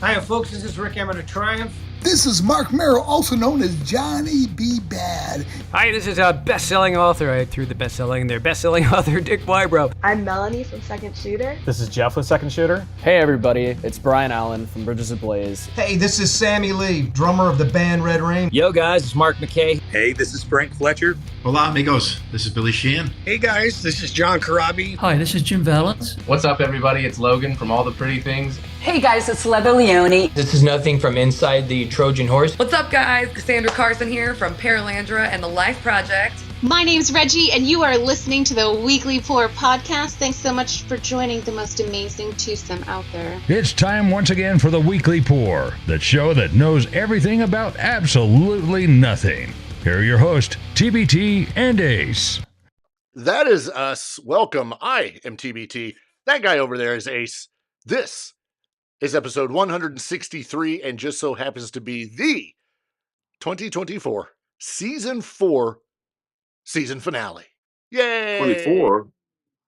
Hiya, folks. This is Rick Emmett of Triumph. This is Mark Merrill, also known as Johnny B. Bad. Hi, this is a best-selling author. I threw the best-selling there. Best-selling author Dick Wybrow. I'm Melanie from Second Shooter. This is Jeff with Second Shooter. Hey everybody, it's Brian Allen from Bridges Ablaze. Hey, this is Sammy Lee, drummer of the band Red Rain. Yo guys, it's Mark McKay. Hey, this is Frank Fletcher. Hola amigos, this is Billy Sheehan. Hey guys, this is John Corabi. Hi, this is Jim Valance. What's up everybody, it's Logan from All the Pretty Things. Hey guys, it's Leather Leone. This is Nothing from Inside the Trojan Horse. What's up guys, Cassandra Carson here from Paralandra and the Life Project. My name's Reggie and you are listening to the Weekly Pour podcast. Thanks so much for joining the most amazing twosome out there. It's time once again for the Weekly Pour, the show that knows everything about absolutely nothing. Here are your hosts, TbT and Ace. That is us. Welcome. I am TbT. That guy over there is Ace. This is episode 163 and just so happens to be the 2024 Season 4 season finale. Yay! 24?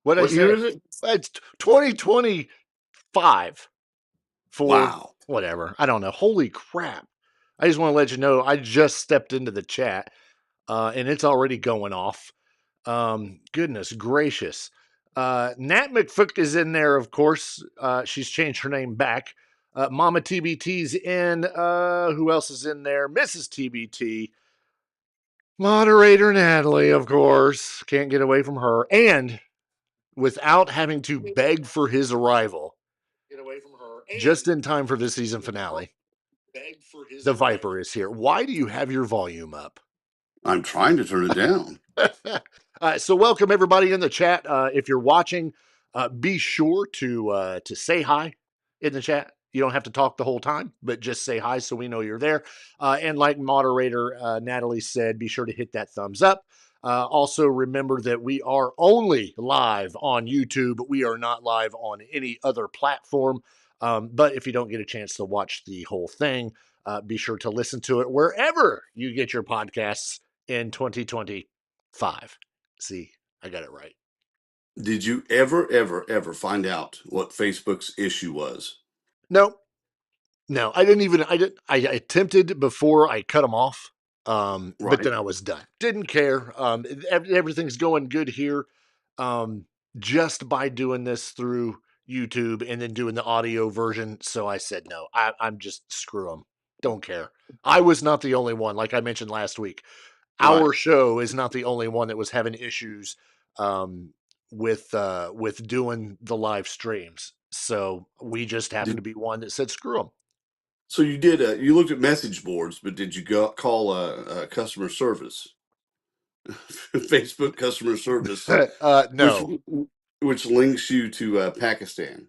What year is it? It's 2025. Wow. Whatever. I don't know. Holy crap. I just want to let you know, I just stepped into the chat, and it's already going off. Goodness gracious. Nat McFook is in there, of course. She's changed her name back. Mama TBT's in. Who else is in there? Mrs. TBT. Moderator Natalie, of course. Can't get away from her. And without having to beg for his arrival, just in time for this season finale, the Viper is here. Why do you have your volume up? I'm trying to turn it down. So welcome everybody in the chat. If you're watching, be sure to say hi in the chat. You don't have to talk the whole time, but just say hi so we know you're there. And like moderator Natalie said, be sure to hit that thumbs up. Also remember that we are only live on YouTube. We are not live on any other platform. But if you don't get a chance to watch the whole thing, be sure to listen to it wherever you get your podcasts in 2025. See, I got it right. Did you ever find out what Facebook's issue was? No, I didn't. I attempted before I cut them off. Right. But then I was done. Didn't care. Everything's going good here. Just by doing this through YouTube and then doing the audio version. So I said, no, I'm just screw them. Don't care. I was not the only one. Like I mentioned last week, our show is not the only one that was having issues, with doing the live streams. So we just happened to be one that said, screw them. So you did, you looked at message boards, but did you call customer service? Facebook customer service? No. Which links you to Pakistan.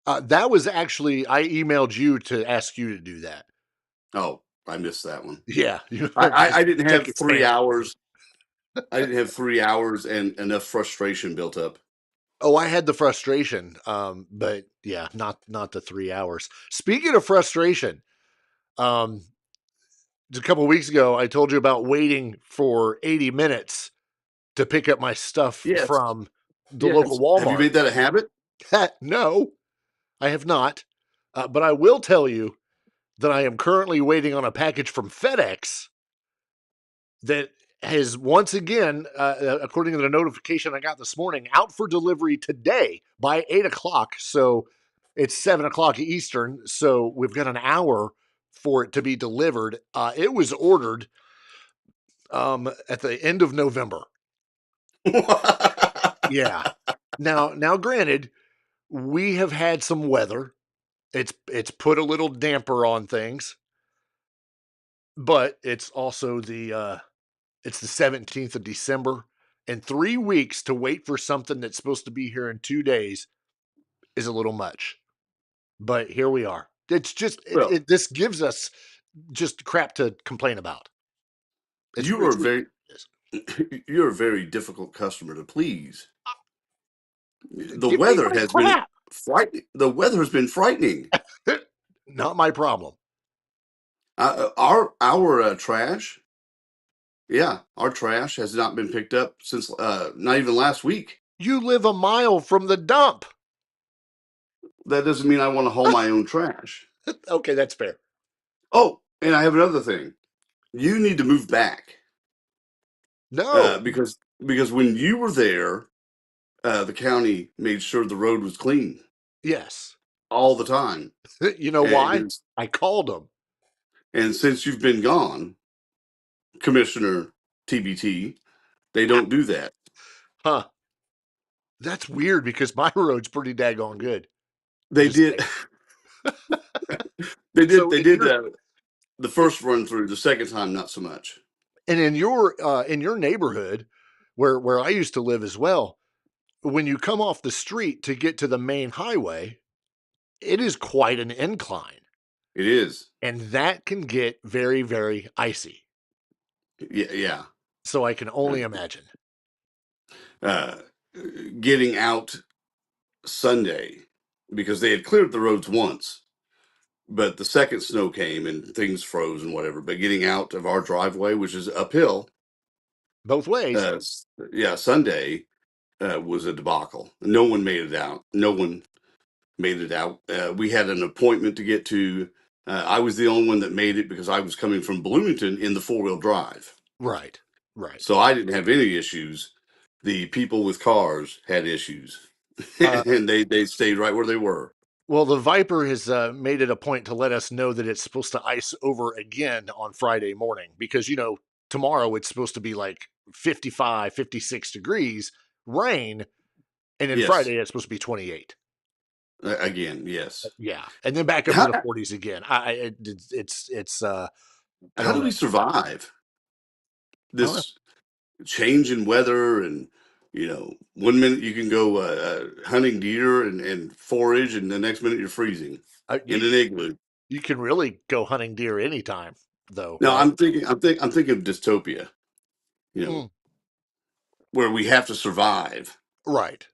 That was actually, I emailed you to ask you to do that. Oh, I missed that one. Yeah. I didn't have 3 hours. I didn't have 3 hours and enough frustration built up. Oh, I had the frustration, but yeah, not the 3 hours. Speaking of frustration, just a couple of weeks ago, I told you about waiting for 80 minutes to pick up my stuff from the local Walmart. Have you made that a habit? No, I have not. But I will tell you that I am currently waiting on a package from FedEx that has once again, according to the notification I got this morning, out for delivery today by 8 o'clock. So it's 7 o'clock Eastern. So we've got an hour for it to be delivered. It was ordered at the end of November. Yeah. Now, granted, we have had some weather. It's put a little damper on things, but it's also it's the 17th of December, and 3 weeks to wait for something that's supposed to be here in 2 days is a little much. But here we are. It's just, this gives us just crap to complain about. You're a very difficult customer to please. The weather has been frightening. The weather has been frightening. Not my problem. Our trash. Yeah, our trash has not been picked up since not even last week. You live a mile from the dump. That doesn't mean I want to haul my own trash. Okay, that's fair. Oh, and I have another thing. You need to move back. No. Because when you were there, the county made sure the road was clean Yes. all the time. You know why? I called them. And since you've been gone, Commissioner TbT, they don't do that. Huh. That's weird because my road's pretty daggone good. They did. They did. They did the first run through. The second time, not so much. And in your neighborhood, where I used to live as well, when you come off the street to get to the main highway, it is quite an incline. It is, and that can get very, very icy. Yeah. So I can only imagine. Getting out Sunday, because they had cleared the roads once, but the second snow came and things froze and whatever. But getting out of our driveway, which is uphill, both ways, Sunday was a debacle. No one made it out. No one made it out. We had an appointment to get to. I was the only one that made it because I was coming from Bloomington in the 4-wheel drive. Right. So I didn't have any issues. The people with cars had issues, and they stayed right where they were. Well, the Viper has made it a point to let us know that it's supposed to ice over again on Friday morning because, tomorrow it's supposed to be like 55, 56 degrees, rain, and then Friday it's supposed to be 28. Again, yes. Yeah. And then back up to the 40s again. It's how do we survive this change in weather? And 1 minute you can go hunting deer and forage, and the next minute you're freezing in an igloo. You can really go hunting deer anytime, though. No, right? I'm thinking of dystopia. Where we have to survive. Right.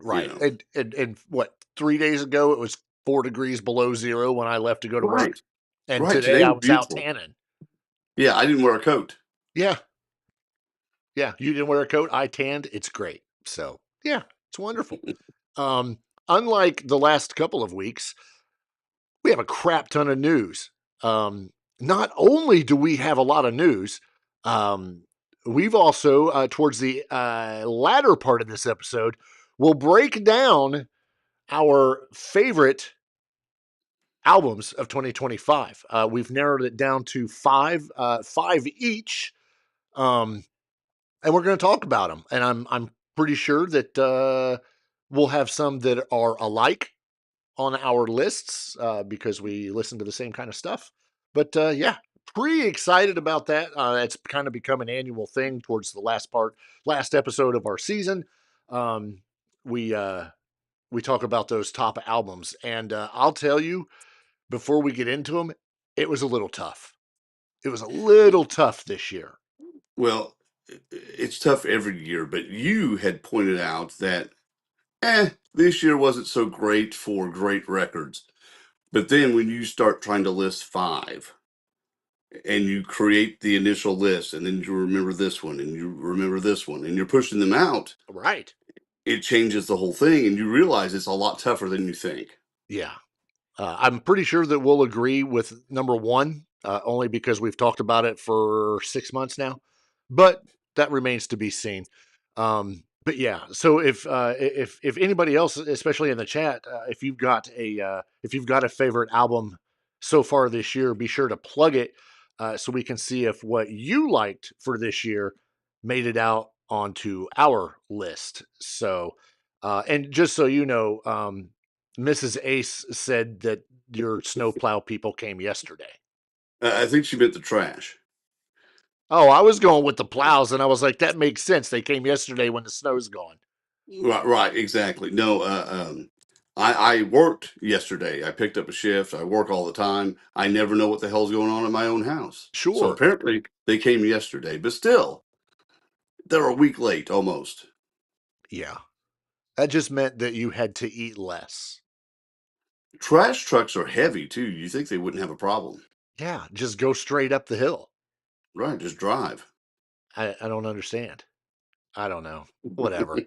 And what, 3 days ago it was 4 degrees below zero when I left to go to work, and today I was out tanning. Yeah, I didn't wear a coat. Yeah, you didn't wear a coat. I tanned. It's great. So yeah, it's wonderful. Unlike the last couple of weeks, we have a crap ton of news. Not only do we have a lot of news, we've also, towards the latter part of this episode, we'll break down our favorite albums of 2025. We've narrowed it down to five each, and we're going to talk about them. And I'm pretty sure that we'll have some that are alike on our lists because we listen to the same kind of stuff. But yeah, pretty excited about that. It's kind of become an annual thing towards the last episode of our season. We talk about those top albums, and I'll tell you, before we get into them, it was a little tough. It was a little tough this year. Well, it's tough every year, but you had pointed out that this year wasn't so great for great records. But then when you start trying to list 5 and you create the initial list, and then you remember this one and you remember this one, and you're pushing them out, right, it changes the whole thing, and you realize it's a lot tougher than you think. Yeah. I'm pretty sure that we'll agree with number 1, only because we've talked about it for 6 months now, but that remains to be seen. But yeah, so if anybody else, especially in the chat, if you've got a favorite album so far this year, be sure to plug it so we can see if what you liked for this year made it out onto our list. So, and just so you know, Mrs. Ace said that your snowplow people came yesterday. I think she meant the trash. Oh, I was going with the plows, and I was like, that makes sense. They came yesterday when the snow's gone. Right, exactly. No, I worked yesterday. I picked up a shift. I work all the time. I never know what the hell's going on in my own house. Sure. So apparently they came yesterday, but still, they're a week late almost. Yeah. That just meant that you had to eat less. Trash trucks are heavy too. You think they wouldn't have a problem? Yeah, just go straight up the hill. Right, just drive. I don't understand. I don't know. Whatever.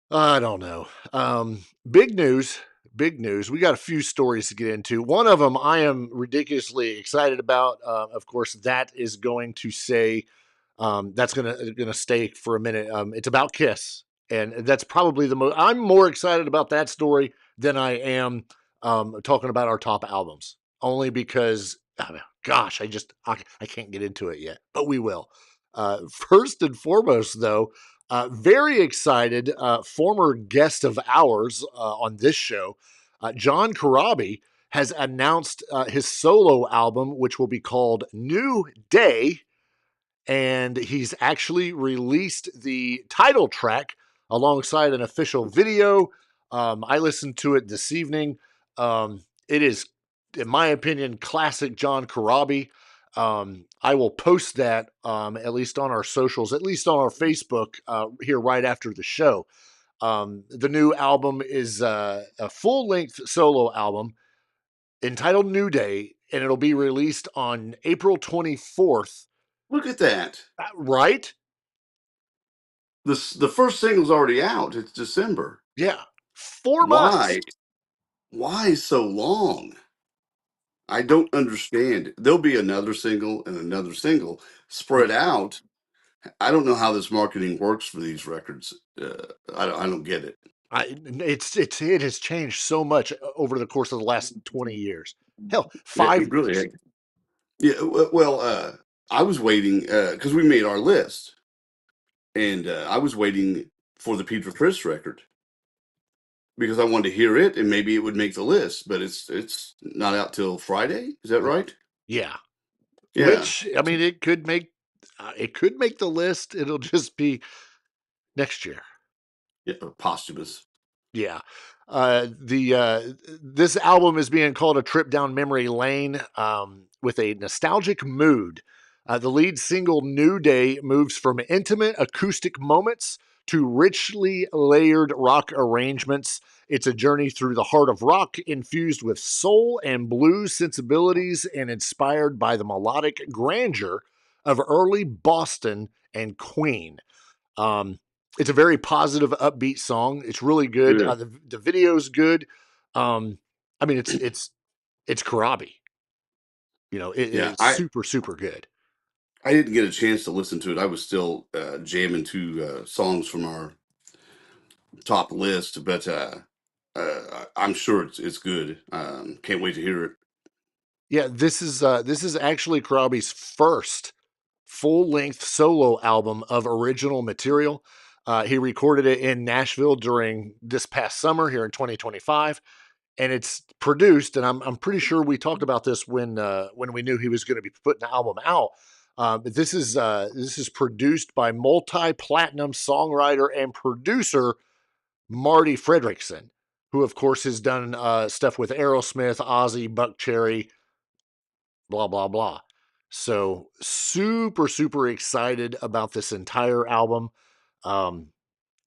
I don't know. Big news big news. We got a few stories to get into. One of them I am ridiculously excited about. Of course, that is going to say that's gonna stay for a minute. It's about Kiss, and that's probably the most. I'm more excited about that story than I am talking about our top albums, only because, gosh, I can't get into it yet, but we will. First and foremost, though, very excited. Former guest of ours on this show, John Corabi, has announced his solo album, which will be called New Day. And he's actually released the title track alongside an official video. I listened to it this evening. It is, in my opinion, classic John Corabi. I will post that at least on our socials, at least on our Facebook here right after the show. The new album is a full-length solo album entitled New Day, and it'll be released on April 24th. Look at that. Right? The first single's already out. It's December. Yeah. 4 months. Why so long? I don't understand. There'll be another single and another single spread out. I don't know how this marketing works for these records. I don't get it. It has changed so much over the course of the last 20 years. Hell, Yeah, 5 it really years. is. Yeah, well, I was waiting because we made our list, and I was waiting for the Peter Criss record because I wanted to hear it, and maybe it would make the list. But it's not out till Friday. Is that right? Yeah. Yeah. Which, I mean, it could make the list. It'll just be next year. Yeah, posthumous. Yeah. This album is being called a trip down memory lane with a nostalgic mood. The lead single New Day moves from intimate acoustic moments to richly layered rock arrangements. It's a journey through the heart of rock, infused with soul and blues sensibilities and inspired by the melodic grandeur of early Boston and Queen. It's a very positive, upbeat song. It's really good. Yeah. The video's good. I mean, it's Corabi. It's super, super good. I didn't get a chance to listen to it. I was still jamming to songs from our top list, but I'm sure it's good. Can't wait to hear it. Yeah, this is actually Corabi's first full-length solo album of original material. He recorded it in Nashville during this past summer here in 2025, and it's produced. And I'm pretty sure we talked about this when we knew he was going to be putting the album out. But this is produced by multi-platinum songwriter and producer Marty Fredrickson, who of course has done stuff with Aerosmith, Ozzy, Buckcherry, blah blah blah. So super super excited about this entire album.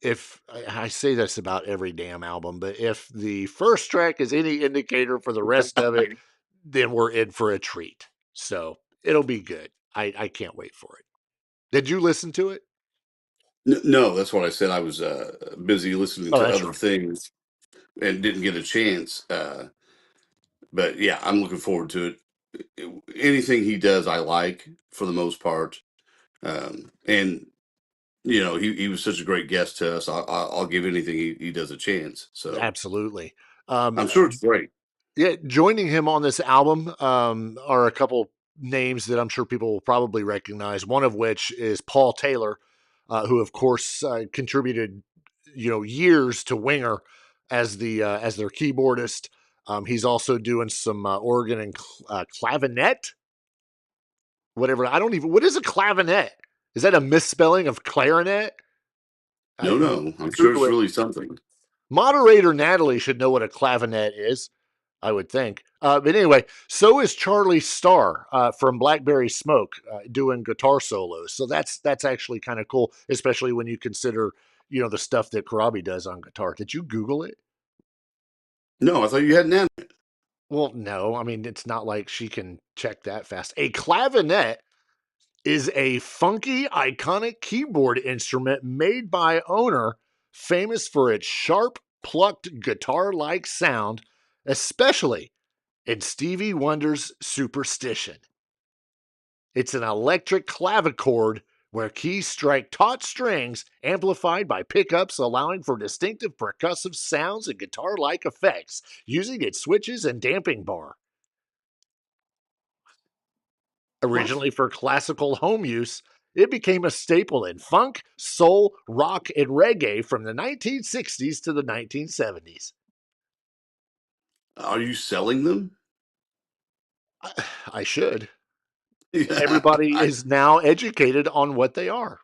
If I say this about every damn album, but if the first track is any indicator for the rest of it, then we're in for a treat. So it'll be good. I can't wait for it. Did you listen to it? No, that's what I said. I was busy listening to other right. things and didn't get a chance. But yeah, I'm looking forward to it. Anything he does, I like for the most part. And he was such a great guest to us. I'll give anything he does a chance. So Absolutely. I'm sure it's great. Yeah, joining him on this album are a couple names that I'm sure people will probably recognize. One of which is Paul Taylor, who of course contributed, years to Winger as their keyboardist. He's also doing some organ and clavinet, whatever. What is a clavinet? Is that a misspelling of clarinet? No, I'm sure it's really something. Moderator Natalie should know what a clavinet is, I would think. But anyway, so is Charlie Starr from Blackberry Smoke doing guitar solos. So that's actually kind of cool, especially when you consider, the stuff that Corabi does on guitar. Did you Google it? No, I thought you hadn't. Well, no. I mean, it's not like she can check that fast. A clavinet is a funky, iconic keyboard instrument made by owner famous for its sharp, plucked guitar-like sound, especially in Stevie Wonder's Superstition. It's an electric clavichord where keys strike taut strings amplified by pickups, allowing for distinctive percussive sounds and guitar-like effects using its switches and damping bar. Originally for classical home use, it became a staple in funk, soul, rock, and reggae from the 1960s to the 1970s. Are you selling them? I should. Yeah, Everybody is now educated on what they are.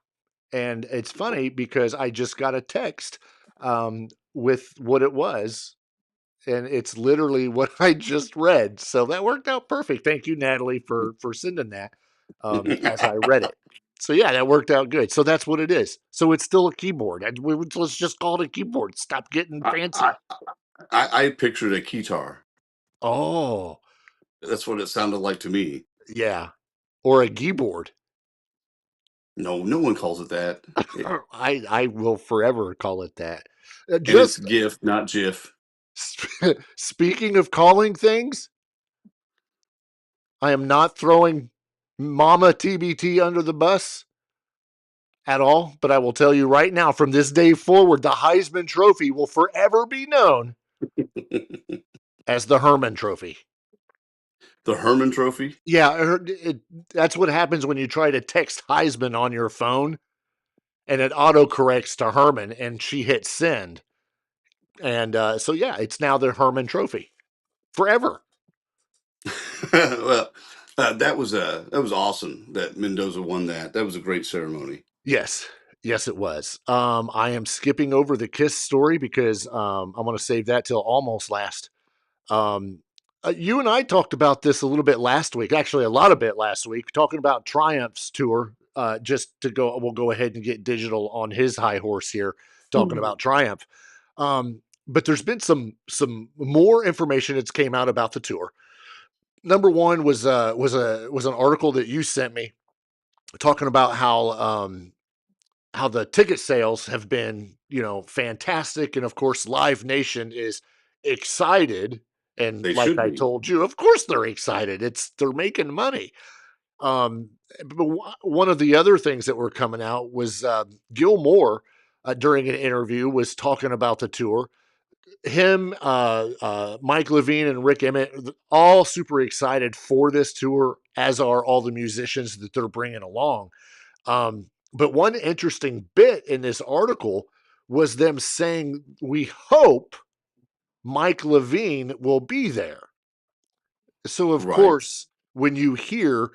And it's funny because I just got a text with what it was, and it's literally what I just read. So that worked out perfect. Thank you, Natalie, for sending that as I read it. So yeah, that worked out good. So that's what it is. So it's still a keyboard. Let's just call it a keyboard. Stop getting fancy. I pictured a guitar. Oh, That's what it sounded like to me. yeah, or a keyboard. No, no one calls it that. I will forever call it that. And it's GIF, not GIF. Speaking of calling things, I am not throwing Mama TbT under the bus at all, but I will tell you right now, from this day forward, the Heisman Trophy will forever be known as the Herman Trophy. The Herman Trophy? Yeah, that's what happens when you try to text Heisman on your phone, and it autocorrects to Herman, and she hits send. And so, yeah, it's now the Herman Trophy forever. Well, that was awesome that Mendoza won that. That was a great ceremony. Yes, it was. I am skipping over the Kiss story because I'm going to save that till almost last. You and I talked about this a little bit last week, actually a lot of bit last week, talking about Triumph's tour. We'll go ahead and get digital on his high horse here, talking about Triumph. But there's been some more information that's came out about the tour. Number one was an article that you sent me talking about how the ticket sales have been, fantastic. And of course, Live Nation is excited. And They like should I be. told you, of course they're excited. They're making money. But one of the other things that were coming out was Gil Moore during an interview was talking about the tour. Him, Mike Levine, and Rick Emmett, all super excited for this tour, as are all the musicians that they're bringing along. But one interesting bit in this article was them saying, we hope Mike Levine will be there. So, of course, when you hear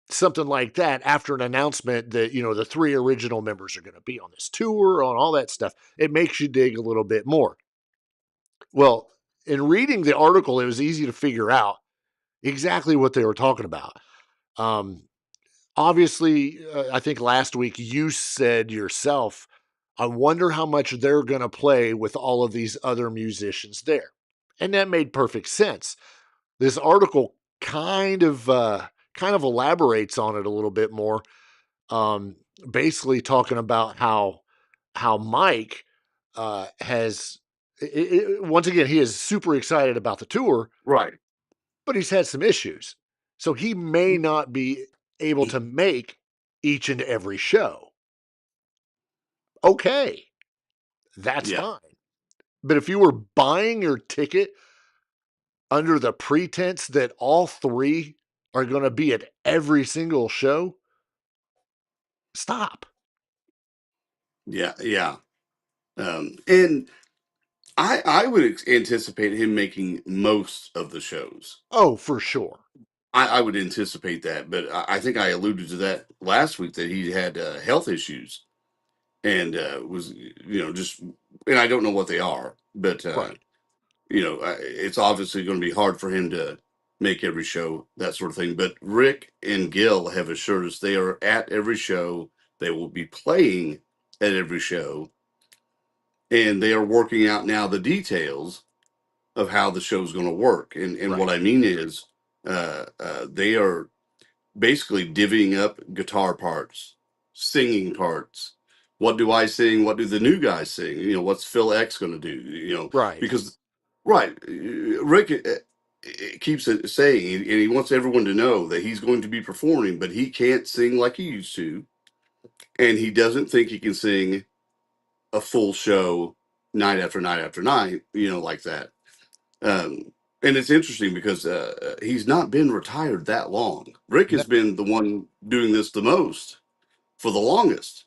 something like that after an announcement that, the three original members are going to be on this tour, on all that stuff, it makes you dig a little bit more. Well, in reading the article, it was easy to figure out exactly what they were talking about. Obviously, I think last week you said yourself, I wonder how much they're going to play with all of these other musicians there. And that made perfect sense. This article kind of elaborates on it a little bit more, basically talking about how Mike has, once again, he is super excited about the tour. Right. But he's had some issues. So he may not be able to make each and every show. Okay, that's fine. But if you were buying your ticket under the pretense that all three are going to be at every single show, stop. Yeah. And I would anticipate him making most of the shows. Oh, for sure. I would anticipate that, but I think I alluded to that last week that he had health issues and was, just, and I don't know what they are, but, it's obviously going to be hard for him to make every show, that sort of thing. But Rick and Gil have assured us they are at every show. They will be playing at every show. And they are working out now the details of how the show is going to work. And what I mean is they are basically divvying up guitar parts, singing parts, what do I sing? What do the new guys sing? You know, what's Phil X going to do? You know, Right. because right, Rick keeps it saying, and he wants everyone to know that he's going to be performing, but he can't sing like he used to, and he doesn't think he can sing a full show night after night after night, you know, like that. And it's interesting because he's not been retired that long. Rick has been the one doing this the most for the longest.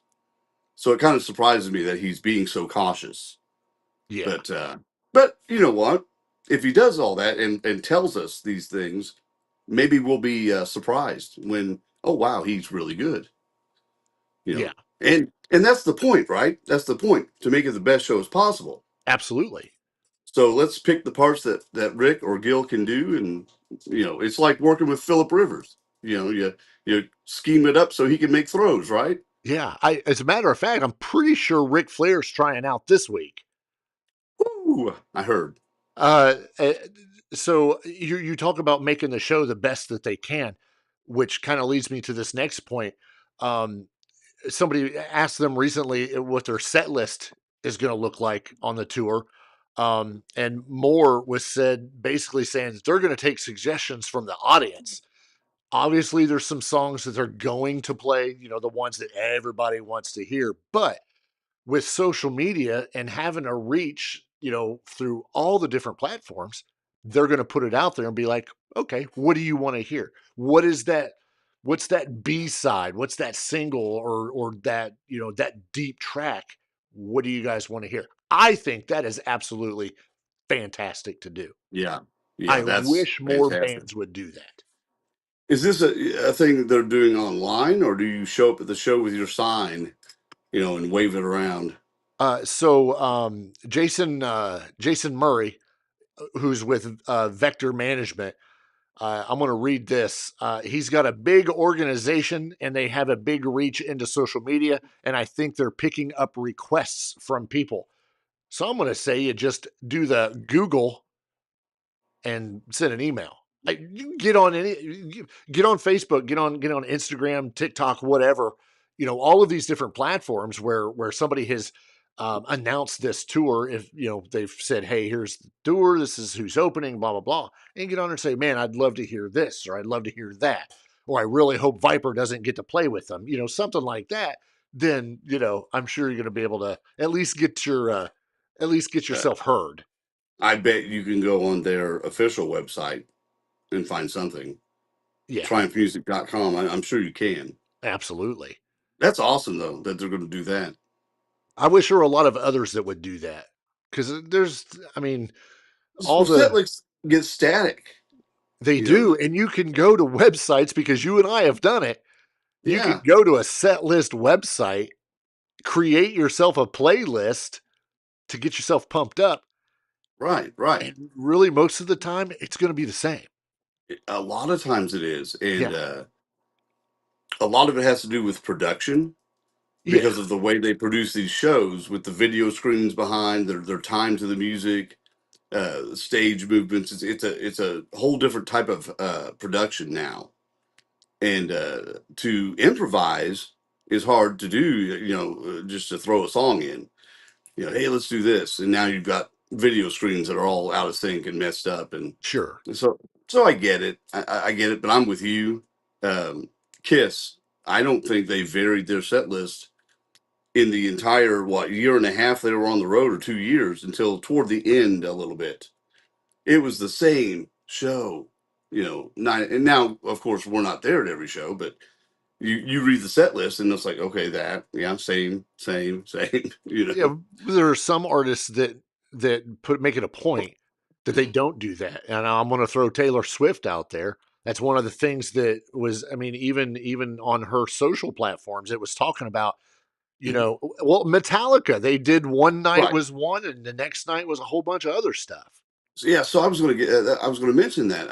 So it kind of surprises me that he's being so cautious. Yeah. But you know what? If he does all that and tells us these things, maybe we'll be surprised when, oh wow, he's really good. You know, Yeah. and that's the point, right? That's the point, to make it the best show as possible. Absolutely. So let's pick the parts that Rick or Gil can do, and you know, it's like working with Philip Rivers. You know, you scheme it up so he can make throws, right? Yeah. As a matter of fact, I'm pretty sure Ric Flair's trying out this week. Ooh, I heard. So you talk about making the show the best that they can, which kind of leads me to this next point. Somebody asked them recently what their set list is going to look like on the tour. And Moore was said basically saying that they're going to take suggestions from the audience. Obviously, there's some songs that they're going to play, you know, the ones that everybody wants to hear. But with social media and having a reach, you know, through all the different platforms, they're going to put it out there and be like, okay, what do you want to hear? What is that? What's that B side? What's that single or that, you know, that deep track? What do you guys want to hear? I think that is absolutely fantastic to do. Yeah, I that's wish more fantastic. bands would do that. Is this a thing that they're doing online, or do you show up at the show with your sign, you know, and wave it around? Jason Murray, who's with Vector Management, I'm going to read this. He's got a big organization and they have a big reach into social media. And I think they're picking up requests from people. So I'm going to say you just do the Google and send an email. You get on get on Facebook, get on Instagram, TikTok, whatever. You know, all of these different platforms where somebody has announced this tour. If you know they've said, "Hey, here's the tour. This is who's opening." Blah blah blah, and get on and say, "Man, I'd love to hear this," or "I'd love to hear that," or "I really hope Viper doesn't get to play with them." You know, something like that. Then you know, I'm sure you're going to be able to at least get yourself heard. I bet you can go on their official website and find something. Yeah, TriumphMusic.com. I'm sure you can. absolutely. That's awesome, though, that they're going to do that. I wish there were a lot of others that would do that because I mean, all Well, the Setlicks get static. they do, and you can go to websites because you and I have done it. You can go to a set list website, create yourself a playlist to get yourself pumped up. Right. And really, most of the time, it's going to be the same. A lot of times it is, and a lot of it has to do with production because of the way they produce these shows with the video screens behind their time to the music, stage movements. It's a whole different type of production now, and to improvise is hard to do. You know, just to throw a song in. You know, hey, let's do this, and now you've got video screens that are all out of sync and messed up, and Sure. so I get it. I get it, but I'm with you. Kiss, I don't think they varied their set list in the entire year and a half they were on the road, or 2 years, until toward the end a little bit. It was the same show, you know. And now, of course, we're not there at every show, but you read the set list and it's like, okay, same, you know. Yeah, there are some artists that make it a point that they don't do that, and I'm going to throw Taylor Swift out there. That's one of the things that was, I mean, even on her social platforms, it was talking about, you know, well, Metallica, they did one night was one, and the next night was a whole bunch of other stuff. So, yeah, so I was going to mention that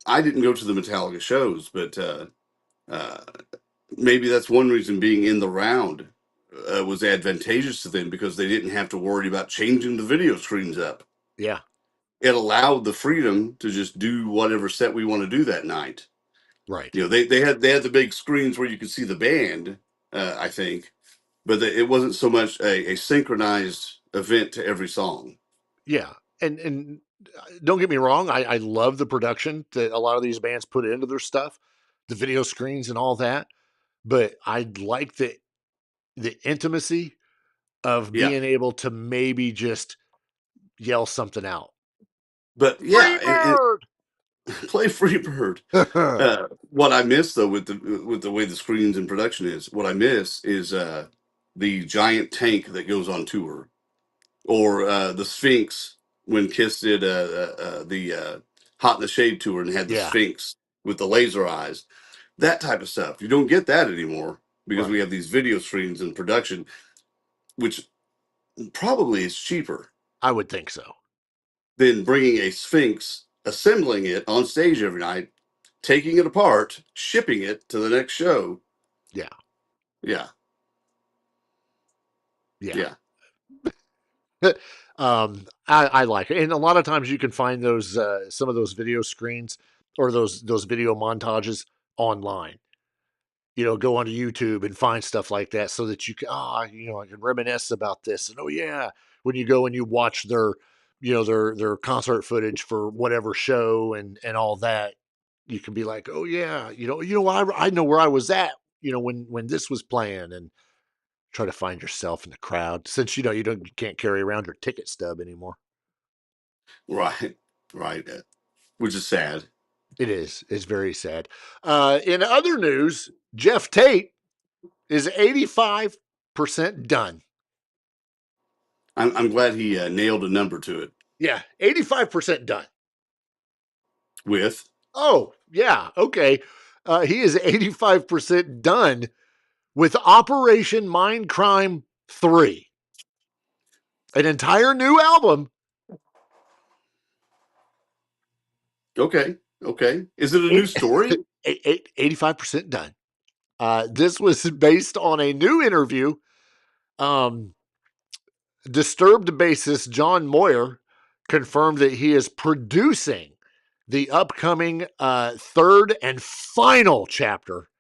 I didn't go to the Metallica shows, but maybe that's one reason being in the round was advantageous to them, because they didn't have to worry about changing the video screens up. Yeah. It allowed the freedom to just do whatever set we want to do that night. Right. You know, they had the big screens where you could see the band, I think, but it wasn't so much a synchronized event to every song. Yeah. And don't get me wrong, I love the production that a lot of these bands put into their stuff, the video screens and all that. But I like the intimacy of Yeah. being able to maybe just yell something out. But yeah, Freebird! play Freebird. What I miss though with the way the screens and production is, what I miss is the giant tank that goes on tour, or the Sphinx when Kiss did the Hot in the Shade tour and had the Yeah. Sphinx with the laser eyes, that type of stuff. You don't get that anymore because we have these video screens and production, which probably is cheaper. I would think so. Than bringing a Sphinx, assembling it on stage every night, taking it apart, shipping it to the next show. Yeah. Yeah. Yeah. I like it. And a lot of times you can find those some of those video screens or those video montages online. You know, go onto YouTube and find stuff like that so that you can, I can reminisce about this. And when you go and you watch their, their concert footage for whatever show and all that, you can be like, oh yeah, I know where I was at, when this was playing, and try to find yourself in the crowd since you can't carry around your ticket stub anymore. Right. Which is sad. It is. It's very sad. In other news, Geoff Tate is 85% done. I'm glad he nailed a number to it. Yeah, 85% done. With? Oh, yeah. Okay. He is 85% done with Operation Mindcrime 3. An entire new album. Okay. Is it a new story? 85% done. This was based on a new interview. Disturbed bassist John Moyer confirmed that he is producing the upcoming third and final chapter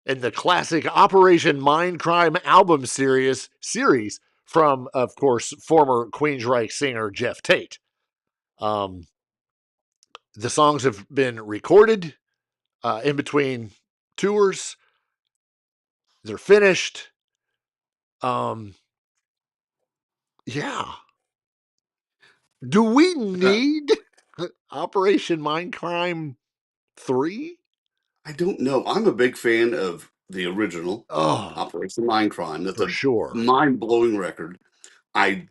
in the classic Operation Mindcrime album series from, of course, former Queensryche singer Geoff Tate. The songs have been recorded in between tours. They're finished. Yeah. Do we need Operation Mindcrime 3? I don't know. I'm a big fan of the original Operation Mindcrime. That's for sure. Mind-blowing record. I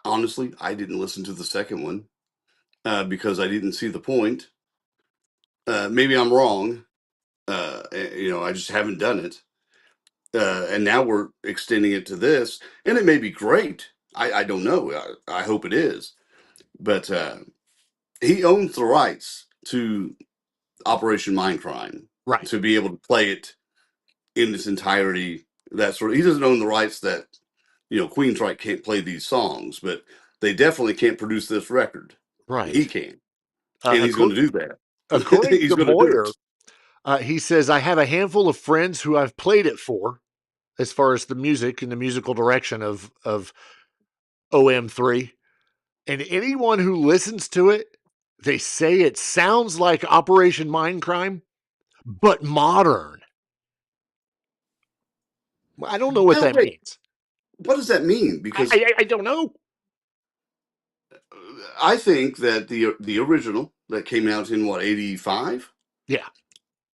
didn't listen to the second one because I didn't see the point. Maybe I'm wrong. I just haven't done it. And now we're extending it to this, and it may be great. I don't know. I hope it is. But he owns the rights to Operation Mindcrime, right? To be able to play it in its entirety. That sort of. He doesn't own the rights that Queensryche can't play these songs, but they definitely can't produce this record. Right. He can, and he's going to do that. According he's to going to do Moyer, he says, "I have a handful of friends who I've played it for, as far as the music and the musical direction of OM3, and anyone who listens to it, they say it sounds like Operation Mindcrime, but modern." I don't know what that means. What does that mean? Because I don't know. I think that the original that came out in 85? Yeah.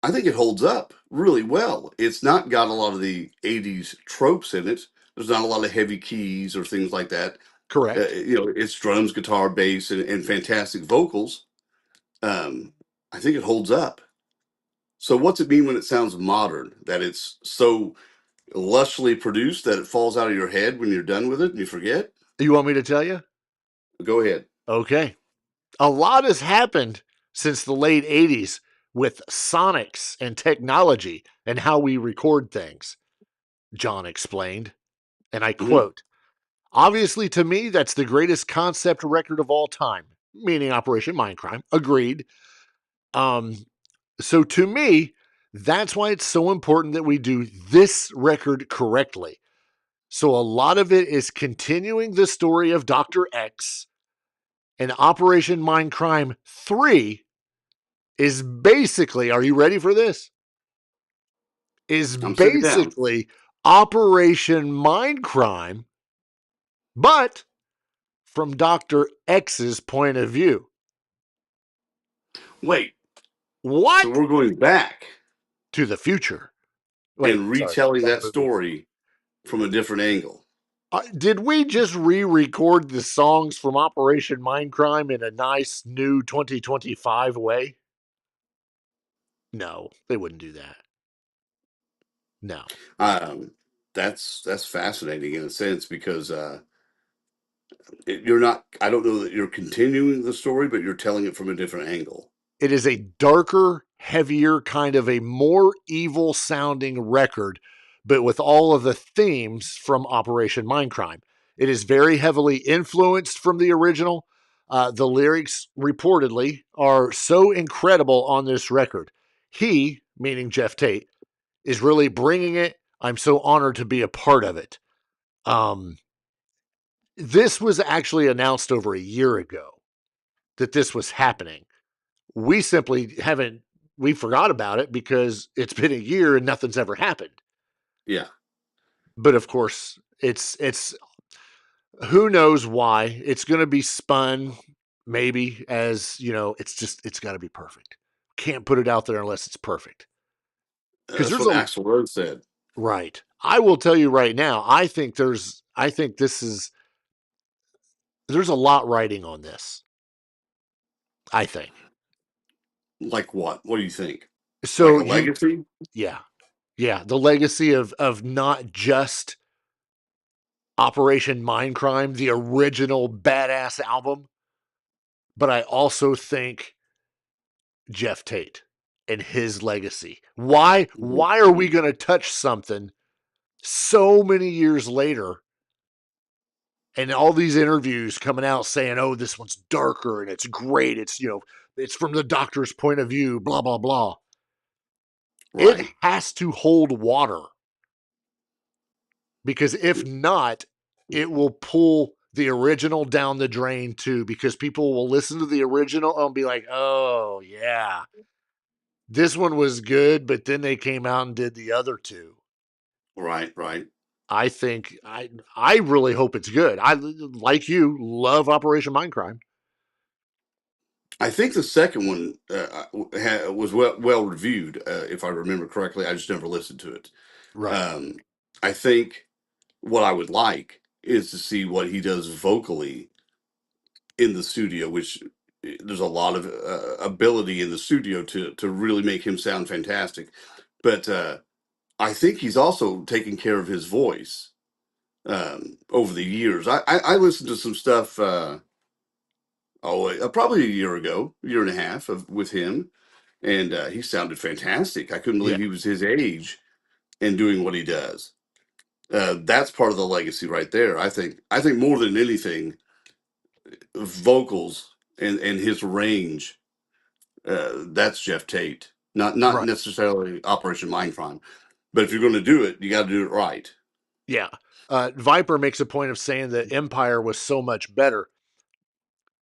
I think it holds up really well. It's not got a lot of the 80s tropes in it. There's not a lot of heavy keys or things like that. Correct. It's drums, guitar, bass, and fantastic vocals. I think it holds up. So what's it mean when it sounds modern? That it's so lushly produced that it falls out of your head when you're done with it and you forget? You want me to tell you? Go ahead. Okay. A lot has happened since the late 80s with sonics and technology and how we record things, John explained. And I quote, "Obviously, to me, that's the greatest concept record of all time," meaning Operation Mindcrime. Agreed. So to me, that's why it's so important that we do this record correctly. So a lot of it is continuing the story of Dr. X, and Operation Mindcrime 3 is basically, are you ready for this? Is I'm sitting down. basically Operation Mindcrime, but from Dr. X's point of view. Wait, so What? we're going back To the future. Wait, and sorry. retelling Wrong that movie. story from a different angle. Did we just re-record the songs from Operation Mindcrime in a nice new 2025 way? No, they wouldn't do that. No. That's fascinating in a sense because you're not. I don't know that you're continuing the story, but you're telling it from a different angle. It is a darker, heavier, kind of a more evil sounding record, but with all of the themes from Operation Mindcrime. It is very heavily influenced from the original. The lyrics reportedly are so incredible on this record. He, meaning Geoff Tate, is really bringing it. I'm so honored to be a part of it. This was actually announced over a year ago that this was happening. We simply we forgot about it because it's been a year and nothing's ever happened. Yeah. But of course, it's who knows why. It's going to be spun maybe as, it's got to be perfect. Can't put it out there unless it's perfect. Because That's there's what Axl Rose said. Right. I will tell you right now, there's a lot riding on this. I think. Like what? What do you think? So Like a legacy? Yeah. Yeah. The legacy of not just Operation Mindcrime, the original badass album, but I also think Geoff Tate and his legacy. Why are we going to touch something so many years later and all these interviews coming out saying, oh, this one's darker and it's great. It's from the doctor's point of view, blah, blah, blah. Right. It has to hold water. Because if not, it will pull the original down the drain too, because people will listen to the original and be like, oh, yeah, this one was good, but then they came out and did the other two. Right, right. I think I really hope it's good. I, like you, love Operation Mindcrime. I think the second one was well reviewed, if I remember correctly. I just never listened to it. Right. I think what I would like is to see what he does vocally in the studio, which there's a lot of ability in the studio to really make him sound fantastic. But I think he's also taken care of his voice over the years. I listened to some stuff. Probably a year ago, year and a half with him, and he sounded fantastic. I couldn't Yeah. believe he was his age and doing what he does. That's part of the legacy right there. I think more than anything, vocals and his range. That's Geoff Tate, not Right. necessarily Operation Mindcrime. But if you're going to do it, you got to do it right. Yeah. Viper makes a point of saying that Empire was so much better.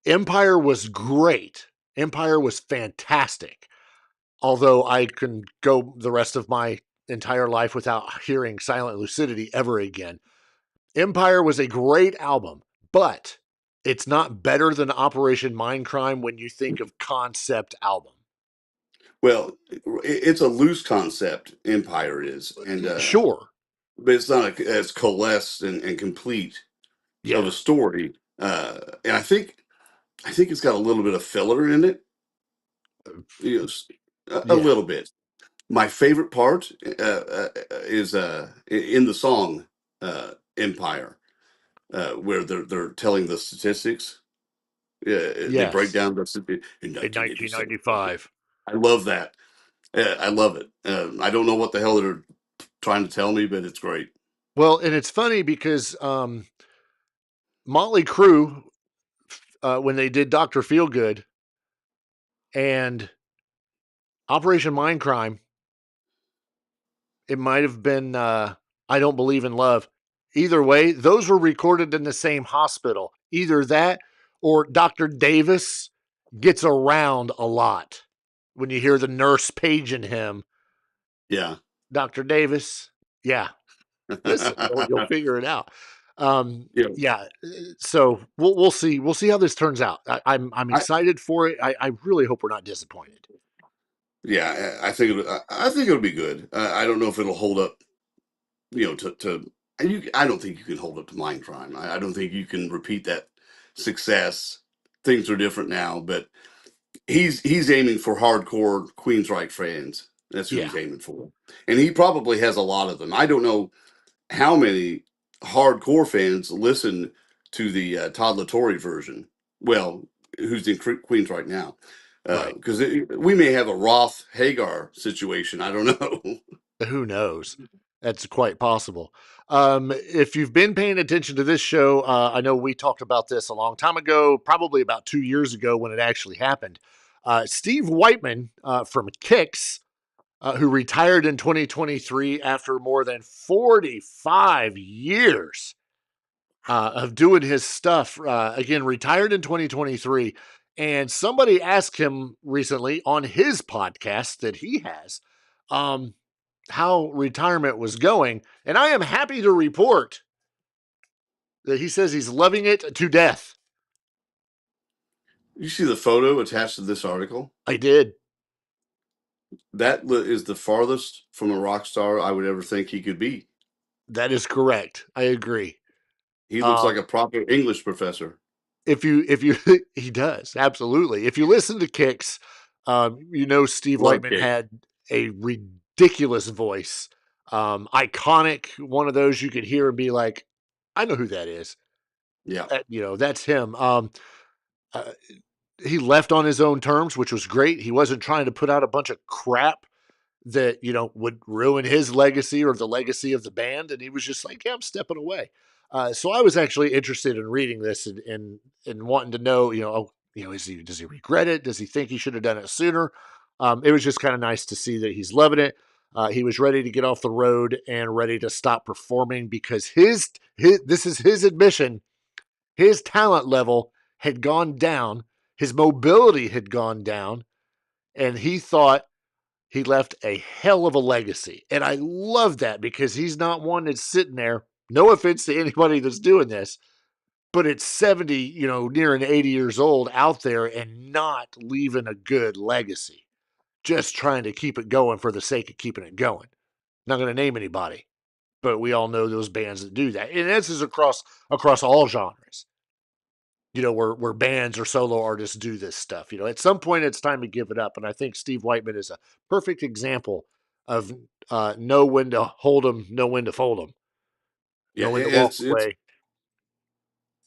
Empire was great. Empire was fantastic. Although I can go the rest of my entire life without hearing Silent Lucidity ever again. Empire was a great album, but it's not better than Operation Mindcrime when you think of concept album. Well, it's a loose concept. Empire is, and sure, but it's not as coalesced and complete of a story. And I think it's got a little bit of filler in it. A little bit. My favorite part is in the song Empire, where they're telling the statistics. They break down the in 1995. I love that. I love it. I don't know what the hell they're trying to tell me, but it's great. Well, and it's funny because Motley Crue, when they did Dr. Feelgood and Operation Mindcrime, it might have been I Don't Believe in Love. either way, those were recorded in the same hospital. Either that or Dr. Davis gets around a lot. When you hear the nurse paging him, Yeah. Dr. Davis, yeah, listen, you'll figure it out. Yeah. So we'll see. We'll see how this turns out. I'm excited for it. I really hope we're not disappointed. Yeah, I think it'll be good. I don't know if it'll hold up. I don't think you can hold up to Mind Crime. I don't think you can repeat that success. Things are different now, but he's aiming for hardcore Queensryche fans. That's who he's aiming for, and he probably has a lot of them. I don't know how many hardcore fans listen to the Todd LaTorre version. Well, who's in Queens right now? Because we may have a Roth Hagar situation. I don't know. Who knows? That's quite possible. If you've been paying attention to this show, I know we talked about this a long time ago, probably about 2 years ago when it actually happened. Steve Whiteman from Kix, who retired in 2023 after more than 45 years of doing his stuff, again, retired in 2023. And somebody asked him recently on his podcast that he has, how retirement was going. And I am happy to report that he says he's loving it to death. You see the photo attached to this article? I did. That is the farthest from a rock star I would ever think he could be. That is correct. I agree. He looks like a proper English professor. If you, he does. Absolutely. If you listen to Kix, Steve Whiteman had a ridiculous voice. Iconic, one of those you could hear and be like, I know who that is. Yeah. That's him. He left on his own terms, which was great. He wasn't trying to put out a bunch of crap that, would ruin his legacy or the legacy of the band. And he was just like, yeah, I'm stepping away. So I was actually interested in reading this and wanting to know, does he regret it? Does he think he should have done it sooner? It was just kind of nice to see that he's loving it. He was ready to get off the road and ready to stop performing because this is his admission. His talent level had gone down. His mobility had gone down. And he thought he left a hell of a legacy. And I love that because he's not one that's sitting there. No offense to anybody that's doing this, but it's 70, nearing 80 years old out there and not leaving a good legacy. Just trying to keep it going for the sake of keeping it going. Not going to name anybody, but we all know those bands that do that. And this is across all genres. Where bands or solo artists do this stuff. At some point it's time to give it up. And I think Steve Whiteman is a perfect example of know when to hold them, know when to fold them. Yeah, when to walk away.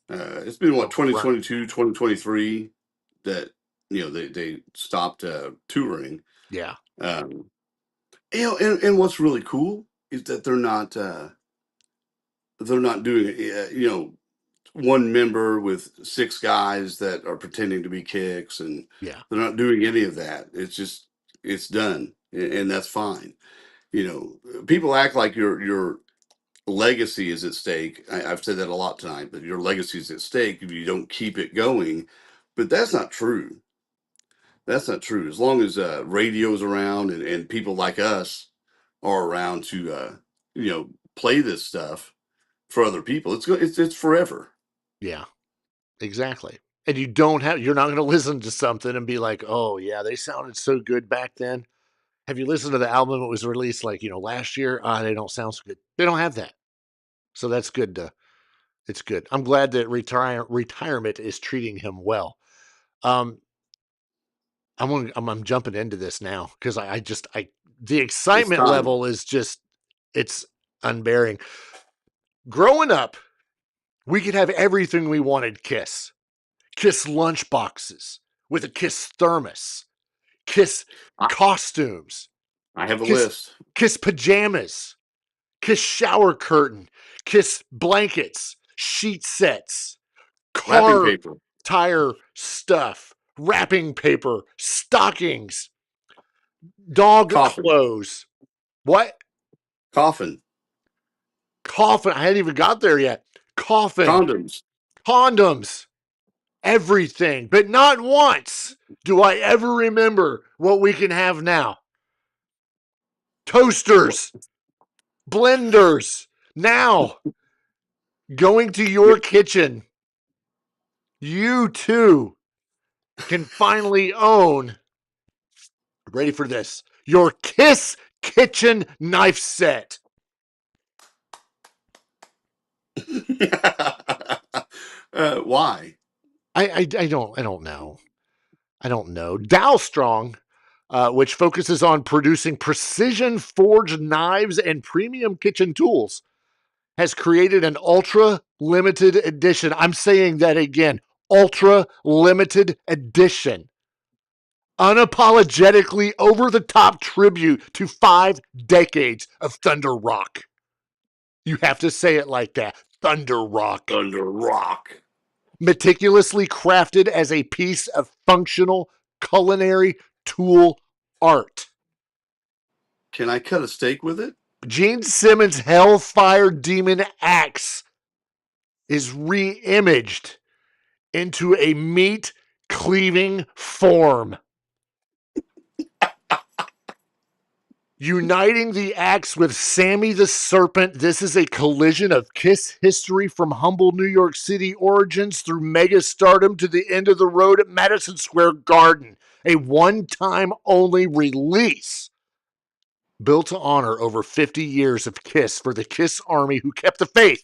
It's been 2022, 2023 that they stopped touring. Yeah. And what's really cool is that they're not doing one member with 6 guys that are pretending to be Kicks, and they're not doing any of that. It's done, and that's fine. People act like your legacy is at stake. I've said that a lot tonight, but your legacy is at stake if you don't keep it going. But that's not true. That's not true. As long as radio's around and people like us are around to play this stuff for other people, it's forever. Yeah, exactly. And you're not going to listen to something and be like, oh yeah, they sounded so good back then. Have you listened to the album that was released last year? They don't sound so good. They don't have that. So that's good. It's good. I'm glad that retirement is treating him well. I'm jumping into this now because the excitement level is it's unbearing. Growing up, we could have everything we wanted. Kiss lunch boxes with a Kiss thermos, Kiss costumes. I have a list. Kiss pajamas, Kiss shower curtain, Kiss blankets, sheet sets, car tire stuff, wrapping paper, stockings, dog clothes. What? Coffin. Coffin. I hadn't even got there yet. Coffin. Condoms. Everything. But not once do I ever remember what we can have now. Toasters. Blenders. Now, going to your kitchen, you too can finally own, ready for this, your Kiss kitchen knife set. Why? I don't know. I don't know. Dow Strong, which focuses on producing precision forged knives and premium kitchen tools, has created an ultra limited edition. I'm saying that again, ultra limited edition. Unapologetically over the top tribute to 5 decades of Thunder Rock. You have to say it like that. Thunder Rock. Thunder Rock. Meticulously crafted as a piece of functional culinary tool art. Can I cut a steak with it? Gene Simmons' Hellfire Demon Axe is re-imaged into a meat cleaving form. Uniting the axe with Sammy the Serpent, this is a collision of Kiss history from humble New York City origins through mega stardom to the end of the road at Madison Square Garden. A one-time only release built to honor over 50 years of Kiss for the Kiss Army who kept the faith.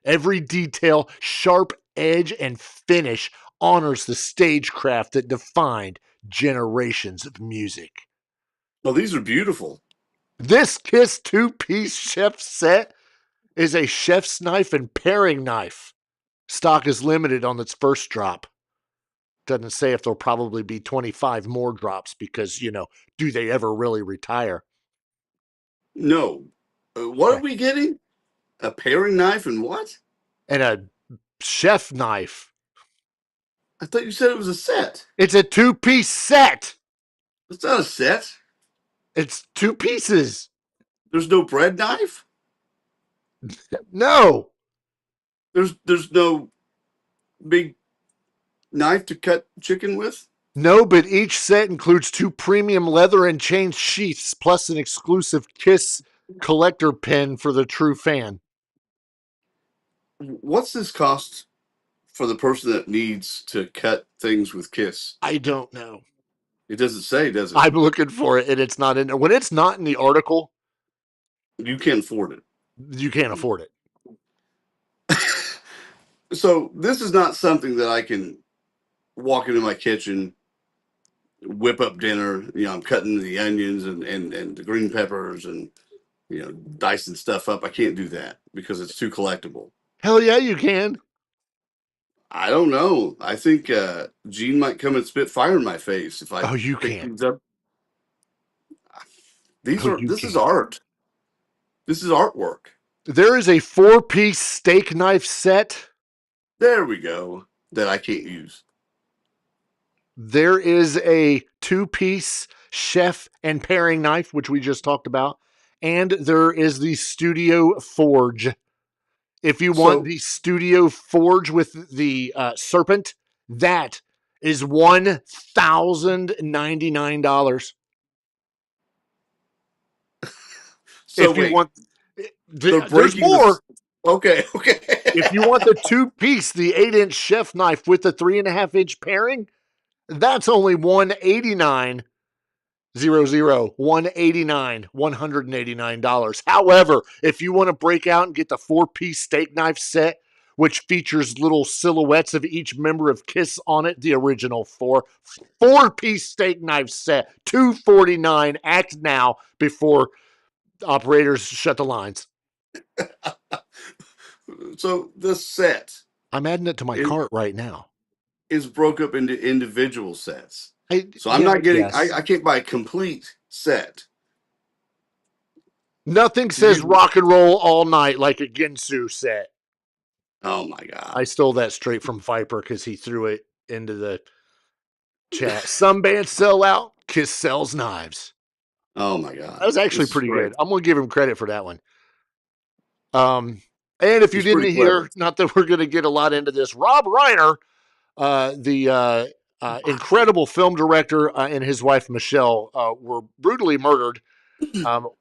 Every detail, sharp edge, and finish honors the stagecraft that defined generations of music. Oh, these are beautiful. This Kiss 2-piece chef set is a chef's knife and paring knife. Stock is limited on its first drop. Doesn't say if there'll probably be 25 more drops because, do they ever really retire? No. What are we getting? A paring knife and what? And a chef knife. I thought you said it was a set. It's a 2-piece set. It's not a set. It's 2 pieces. There's no bread knife? No. There's no big knife to cut chicken with? No, but each set includes 2 premium leather and chain sheaths, plus an exclusive Kiss collector pin for the true fan. What's this cost for the person that needs to cut things with Kiss? I don't know. It doesn't say, does it? I'm looking for it, and it's not in there. When it's not in the article, you can't afford it. You can't afford it. So this is not something that I can walk into my kitchen, whip up dinner. I'm cutting the onions and the green peppers and, dicing stuff up. I can't do that because it's too collectible. Hell yeah, you can. I don't know. I think Gene might come and spit fire in my face if I you pick can't. these up. This is art. This is artwork. There is a 4-piece steak knife set. There we go. That I can't use. There is a 2-piece chef and paring knife, which we just talked about. And there is the Studio Forge. If you want the Studio Forge with the serpent, that is $1,099. So if you want, there's more. Okay. If you want the 2-piece, the 8-inch chef knife with the 3.5-inch paring, that's only $189. $189. However, if you want to break out and get the 4-piece steak knife set, which features little silhouettes of each member of Kiss on it, the original 4-piece steak knife set, $249. Act now before operators shut the lines. So the set, I'm adding it to my cart right now, is broke up into individual sets. So I'm not getting. Yes. I can't buy a complete set. Nothing says rock and roll all night like a Ginsu set. Oh my god! I stole that straight from Viper because he threw it into the chat. Some bands sell out. Kiss sells knives. Oh my god! That was actually pretty good. I'm gonna give him credit for that one. And if you He's didn't pretty hear, clever. not that we're going to get a lot into this, Rob Reiner, the incredible film director, and his wife Michelle were brutally murdered.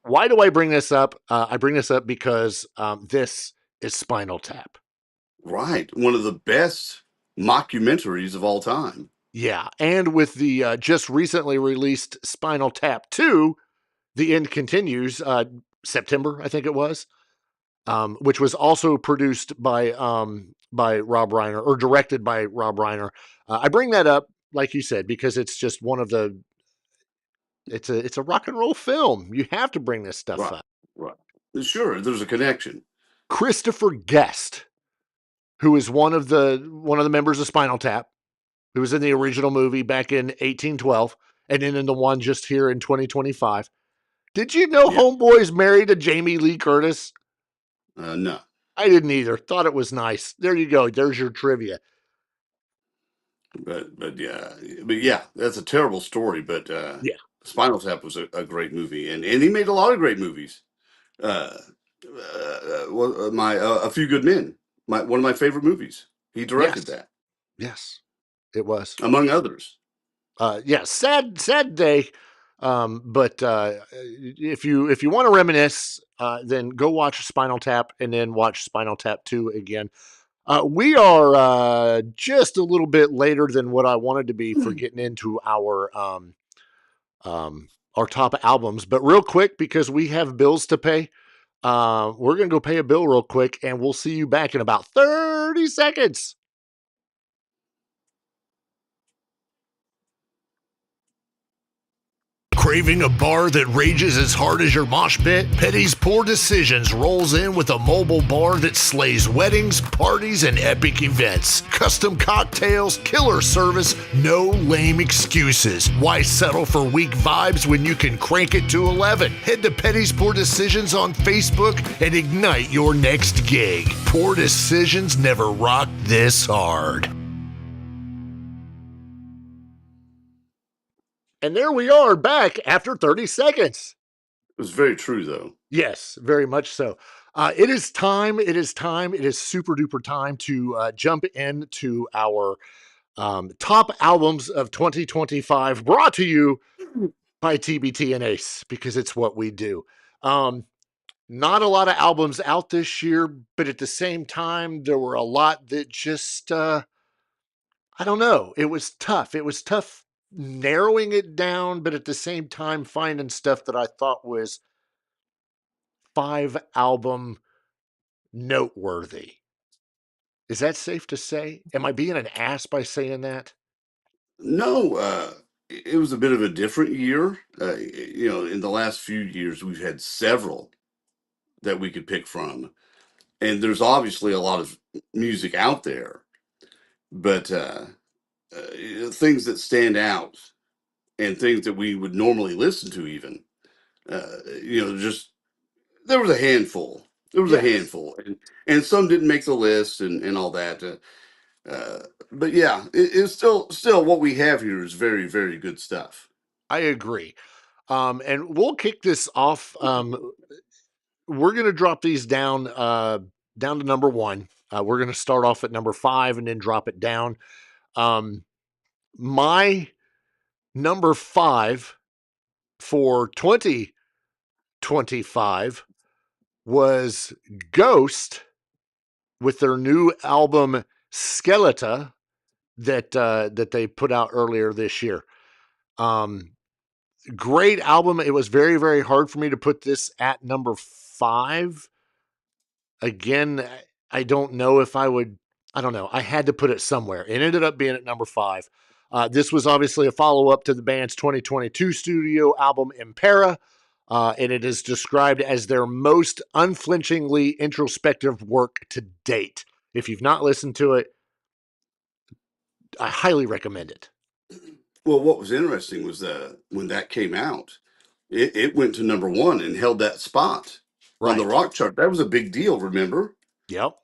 Why do I bring this up? I bring this up because this is Spinal Tap. Right. One of the best mockumentaries of all time. Yeah, and with the just recently released Spinal Tap 2, The End Continues, September, I think it was, which was also produced by Rob Reiner, or directed by Rob Reiner. I bring that up, like you said, because it's just one of the it's a rock and roll film. You have to bring this stuff Right. up. Right. Sure, there's a connection. Christopher Guest, who is one of the members of Spinal Tap, who was in the original movie back in 1812, and then in the one just here in 2025. Did you know Homeboy's married to Jamie Lee Curtis? No. I didn't either. Thought it was nice. There you go. There's your trivia. But yeah, that's a terrible story. But yeah, Spinal Tap was a great movie, and he made a lot of great movies. A Few Good Men, one of my favorite movies. He directed that. Yes, it was, among others. Sad day. But if you want to reminisce, then go watch Spinal Tap and then watch Spinal Tap 2 again. We are just a little bit later than what I wanted to be for getting into our top albums. But real quick, because we have bills to pay, we're going to go pay a bill real quick, and we'll see you back in about 30 seconds. Craving a bar that rages as hard as your mosh pit? Petty's Poor Decisions rolls in with a mobile bar that slays weddings, parties, and epic events. Custom cocktails, killer service, no lame excuses. Why settle for weak vibes when you can crank it to 11? Head to Petty's Poor Decisions on Facebook and ignite your next gig. Poor Decisions never rocked this hard. And there we are, back after 30 seconds. It was very true, though. Yes, very much so. It is time. It is super duper time to jump into our top albums of 2025, brought to you by TbT and Ace, because it's what we do. Not a lot of albums out this year, but at the same time, there were a lot that just, I don't know. It was tough. It was tough narrowing it down, but at the same time finding stuff that I thought was 5-album noteworthy. Is that safe to say? Am I being an ass by saying that? No, it was a bit of a different year. In the last few years, we've had several that we could pick from, and there's obviously a lot of music out there, but things that stand out and things that we would normally listen to, even, just there was a handful. There was a handful, and some didn't make the list, and all that. But yeah, it's still what we have here is very, very good stuff. I agree. And we'll kick this off. We're going to drop these down to number 1. We're going to start off at number 5 and then drop it down. My number 5 for 2025 was Ghost with their new album Skeleta that they put out earlier this year. Great album. It was very, very hard for me to put this at number 5. Again, I don't know if I would. I don't know. I had to put it somewhere. It ended up being at number 5. This was obviously a follow-up to the band's 2022 studio album Impera, and it is described as their most unflinchingly introspective work to date. If you've not listened to it, I highly recommend it. Well, what was interesting was that when that came out, it went to number 1 and held that spot on the rock chart. That was a big deal, remember? Yep.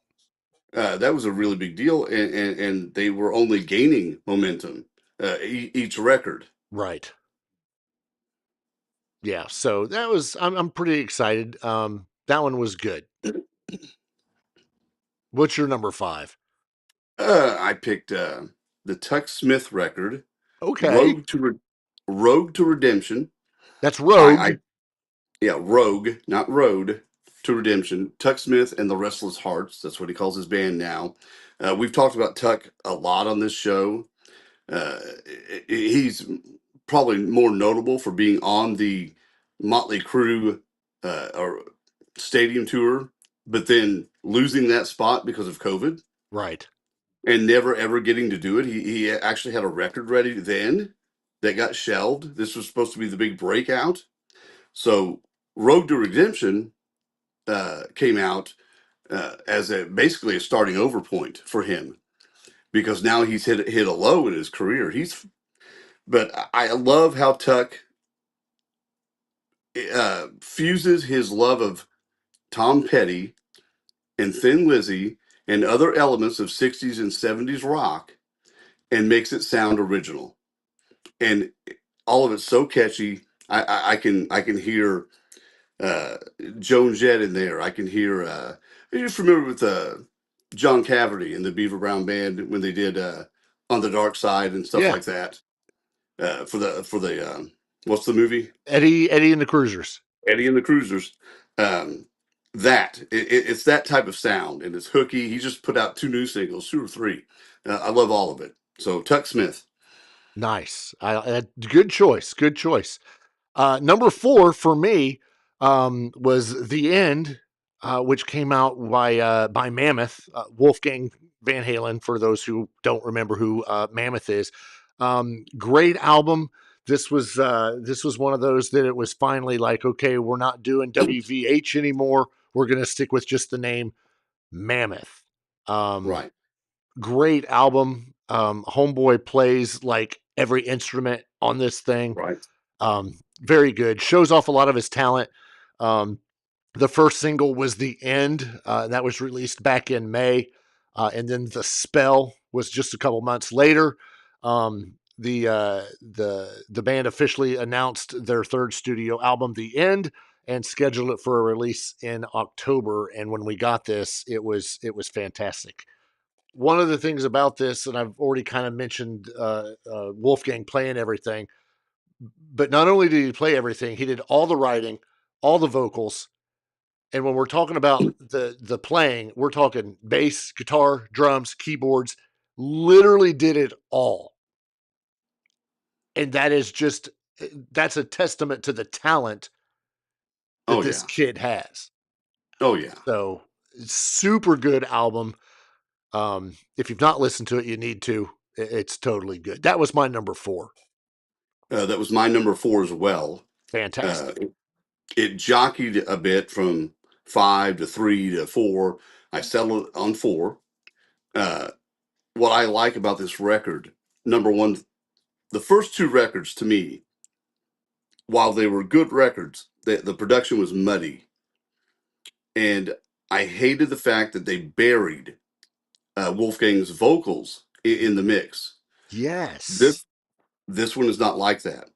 That was a really big deal, and they were only gaining momentum each record. Right. Yeah, so that was I'm pretty excited. That one was good. What's your number 5? I picked the Tuck Smith record, Okay. Rogue to Redemption. That's Rogue. Yeah, Rogue, not Road to Redemption. Tuck Smith and the Restless Hearts. That's what he calls his band now. We've talked about Tuck a lot on this show. He's probably more notable for being on the Motley Crue or stadium tour, but then losing that spot because of COVID. Right. And never ever getting to do it. He actually had a record ready then that got shelved. This was supposed to be the big breakout. So Road to Redemption came out as basically a starting over point for him, because now he's hit a low in his career. But I love how Tuck fuses his love of Tom Petty and Thin Lizzy and other elements of 60s and 70s rock and makes it sound original. And all of it's so catchy. I can hear Joan Jett in there. I can hear. Are you familiar with John Cafferty and the Beaver Brown Band when they did On the Dark Side and stuff like that? For the what's the movie? Eddie and the Cruisers. Eddie and the Cruisers. It's that type of sound, and it's hooky. He just put out 2 new singles, 2 or 3. I love all of it. So Tuck Smith. Nice. Good choice. Good choice. Number 4 for me was The End, which came out by Mammoth, Wolfgang Van Halen, for those who don't remember who Mammoth is. Great album. This was one of those that it was finally like, okay, we're not doing WVH anymore. We're going to stick with just the name Mammoth. Right. Great album. Homeboy plays like every instrument on this thing. Right. Very good. Shows off a lot of his talent. The first single was The End. That was released back in May. And then The Spell was just a couple months later. The band officially announced their 3rd studio album, The End, and scheduled it for a release in October. And when we got this, it was fantastic. One of the things about this, and I've already kind of mentioned Wolfgang playing everything, but not only did he play everything, he did all the writing, all the vocals. And when we're talking about the playing, we're talking bass, guitar, drums, keyboards, literally did it all. And that's a testament to the talent that this kid has. Oh, yeah. So super good album. If you've not listened to it, you need to. It's totally good. That was my number 4. That was my number 4 as well. Fantastic. It jockeyed a bit from 5 to 3 to 4. I settled on 4. What I like about this record, number 1, the first 2 records to me, while they were good records, the production was muddy. And I hated the fact that they buried Wolfgang's vocals in the mix. Yes. This one is not like that.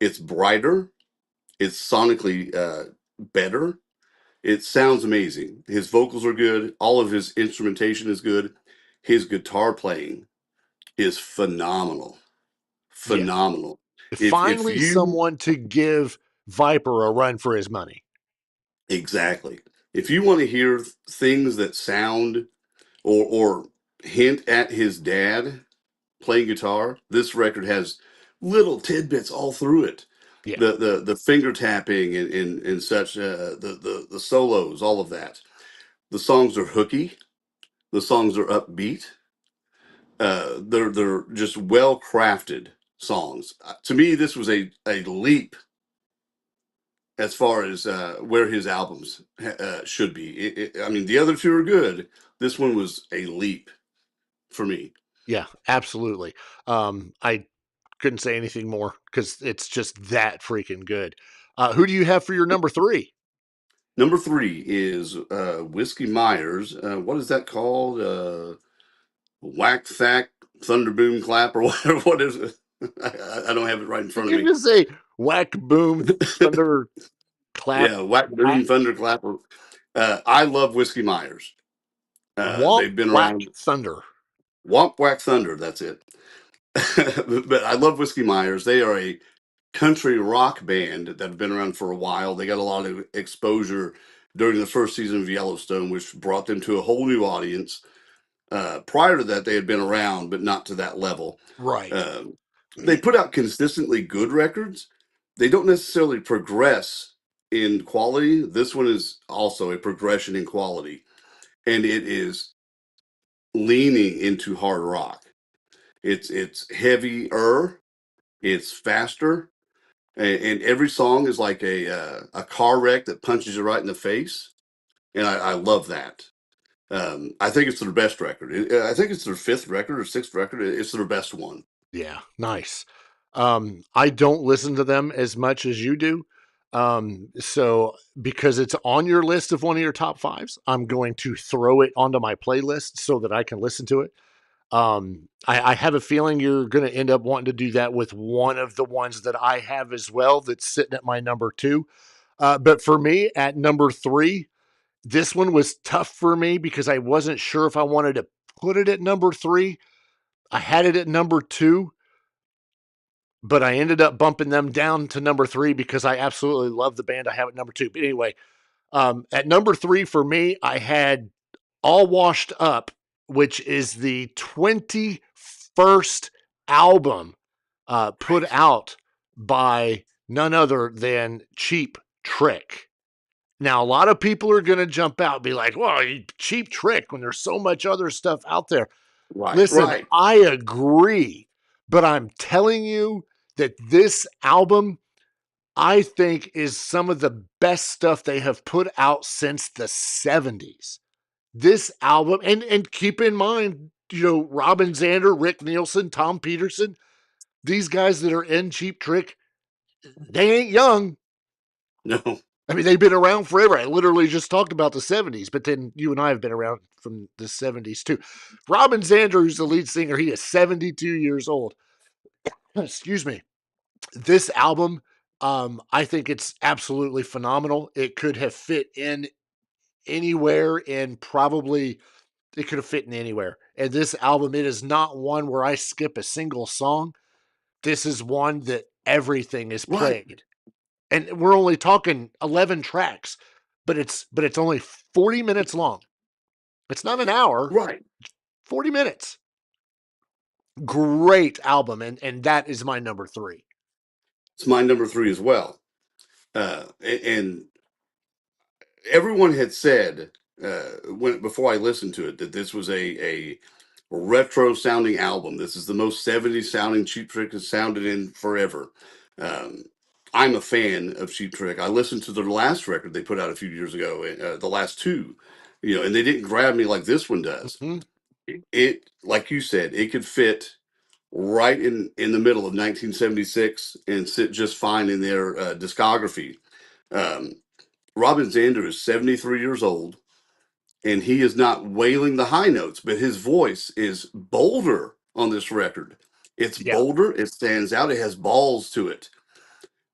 It's brighter. It's sonically better. It sounds amazing. His vocals are good. All of his instrumentation is good. His guitar playing is phenomenal. Phenomenal. Yeah. Finally, someone to give Viper a run for his money. Exactly. If you want to hear things that sound or hint at his dad playing guitar, this record has little tidbits all through it. Yeah. The finger tapping and such, the solos, all of that. The songs are hooky. The songs are upbeat. They're just well crafted songs. To me, this was a leap as far as where his albums should be. I mean, the other 2 are good. This one was a leap for me. Yeah, absolutely. I couldn't say anything more because it's just that freaking good. Who do you have for your number 3? Number 3 is Whiskey Myers. What is that called? Whack Thack Thunder Boom Clap or whatever. What is it? I don't have it right in front of me. You just say Whack Boom Thunder Clap. Yeah, Whack Boom Thunder Clap. I love Whiskey Myers. Womp They've been Whack around. Thunder. Womp Whack Thunder, that's it. But I love Whiskey Myers. They are a country rock band that have been around for a while. They got a lot of exposure during the first season of Yellowstone, which brought them to a whole new audience. Prior to that, they had been around, but not to that level. Right. They put out consistently good records. They don't necessarily progress in quality. This one is also a progression in quality, and it is leaning into hard rock. It's heavier, it's faster, and every song is like a car wreck that punches you right in the face, and I love that. I think it's their best record. I think it's their fifth record or sixth record. It's their best one. Yeah, nice. I don't listen to them as much as you do. So because it's on your list of one of your top fives, I'm going to throw it onto my playlist so that I can listen to it. I have a feeling you're going to end up wanting to do that with one of the ones that I have as well that's sitting at my number 2. But for me, at number 3, this one was tough for me because I wasn't sure if I wanted to put it at number 3. I had it at number 2, but I ended up bumping them down to number 3 because I absolutely love the band I have at number 2. But anyway, at number 3 for me, I had All Washed Up, which is the 21st album put out by none other than Cheap Trick. Now, a lot of people are going to jump out and be like, well, Cheap Trick when there's so much other stuff out there. Right, Listen, right. I agree, but I'm telling you that this album, I think, is some of the best stuff they have put out since the 70s. This album, and keep in mind, Robin Zander, Rick Nielsen, Tom Peterson, these guys that are in Cheap Trick, they ain't young. No. I mean, they've been around forever. I literally just talked about the 70s, but then you and I have been around from the 70s too. Robin Zander, who's the lead singer, he is 72 years old. Excuse me. This album, I think it's absolutely phenomenal. It could have fit in anywhere, and probably it could have fit in anywhere. And this album, it is not one where I skip a single song. This is one that everything is played. Right. And we're only talking 11 tracks, but it's only 40 minutes long. It's not an hour. Right. 40 minutes. Great album, and that is my number 3. It's my number 3 as well. And everyone had said before I listened to it that this was a retro sounding album. This is the most 70s sounding Cheap Trick has sounded in forever. I'm a fan of Cheap Trick. I listened to their last record they put out a few years ago, the last 2, and they didn't grab me like this one does. Mm-hmm. It, like you said, it could fit right in the middle of 1976 and sit just fine in their discography. Robin Zander is 73 years old, and he is not wailing the high notes, but his voice is bolder on this record. It's bolder, it stands out, it has balls to it.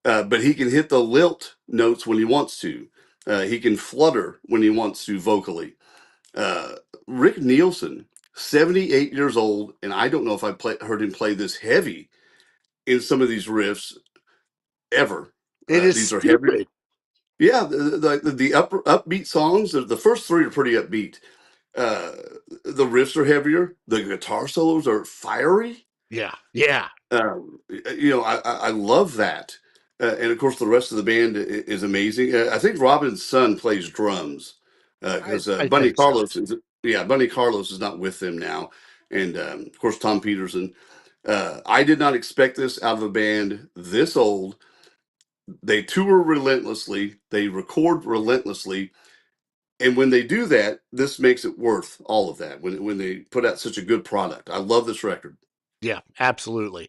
But he can hit the lilt notes when he wants to. He can flutter when he wants to vocally. Rick Nielsen, 78 years old, and I don't know if I've heard him play this heavy in some of these riffs ever. It is these stupid. are heavy. Yeah, the upbeat songs, the first 3 are pretty upbeat. The riffs are heavier. The guitar solos are fiery. Yeah. I love that. And of course, the rest of the band is amazing. I think Robin's son plays drums because Bunny Carlos Bunny Carlos is not with them now, and of course Tom Peterson. I did not expect this out of a band this old. They tour relentlessly. They record relentlessly. And when they do that, this makes it worth all of that. When they put out such a good product. I love this record. Yeah, absolutely.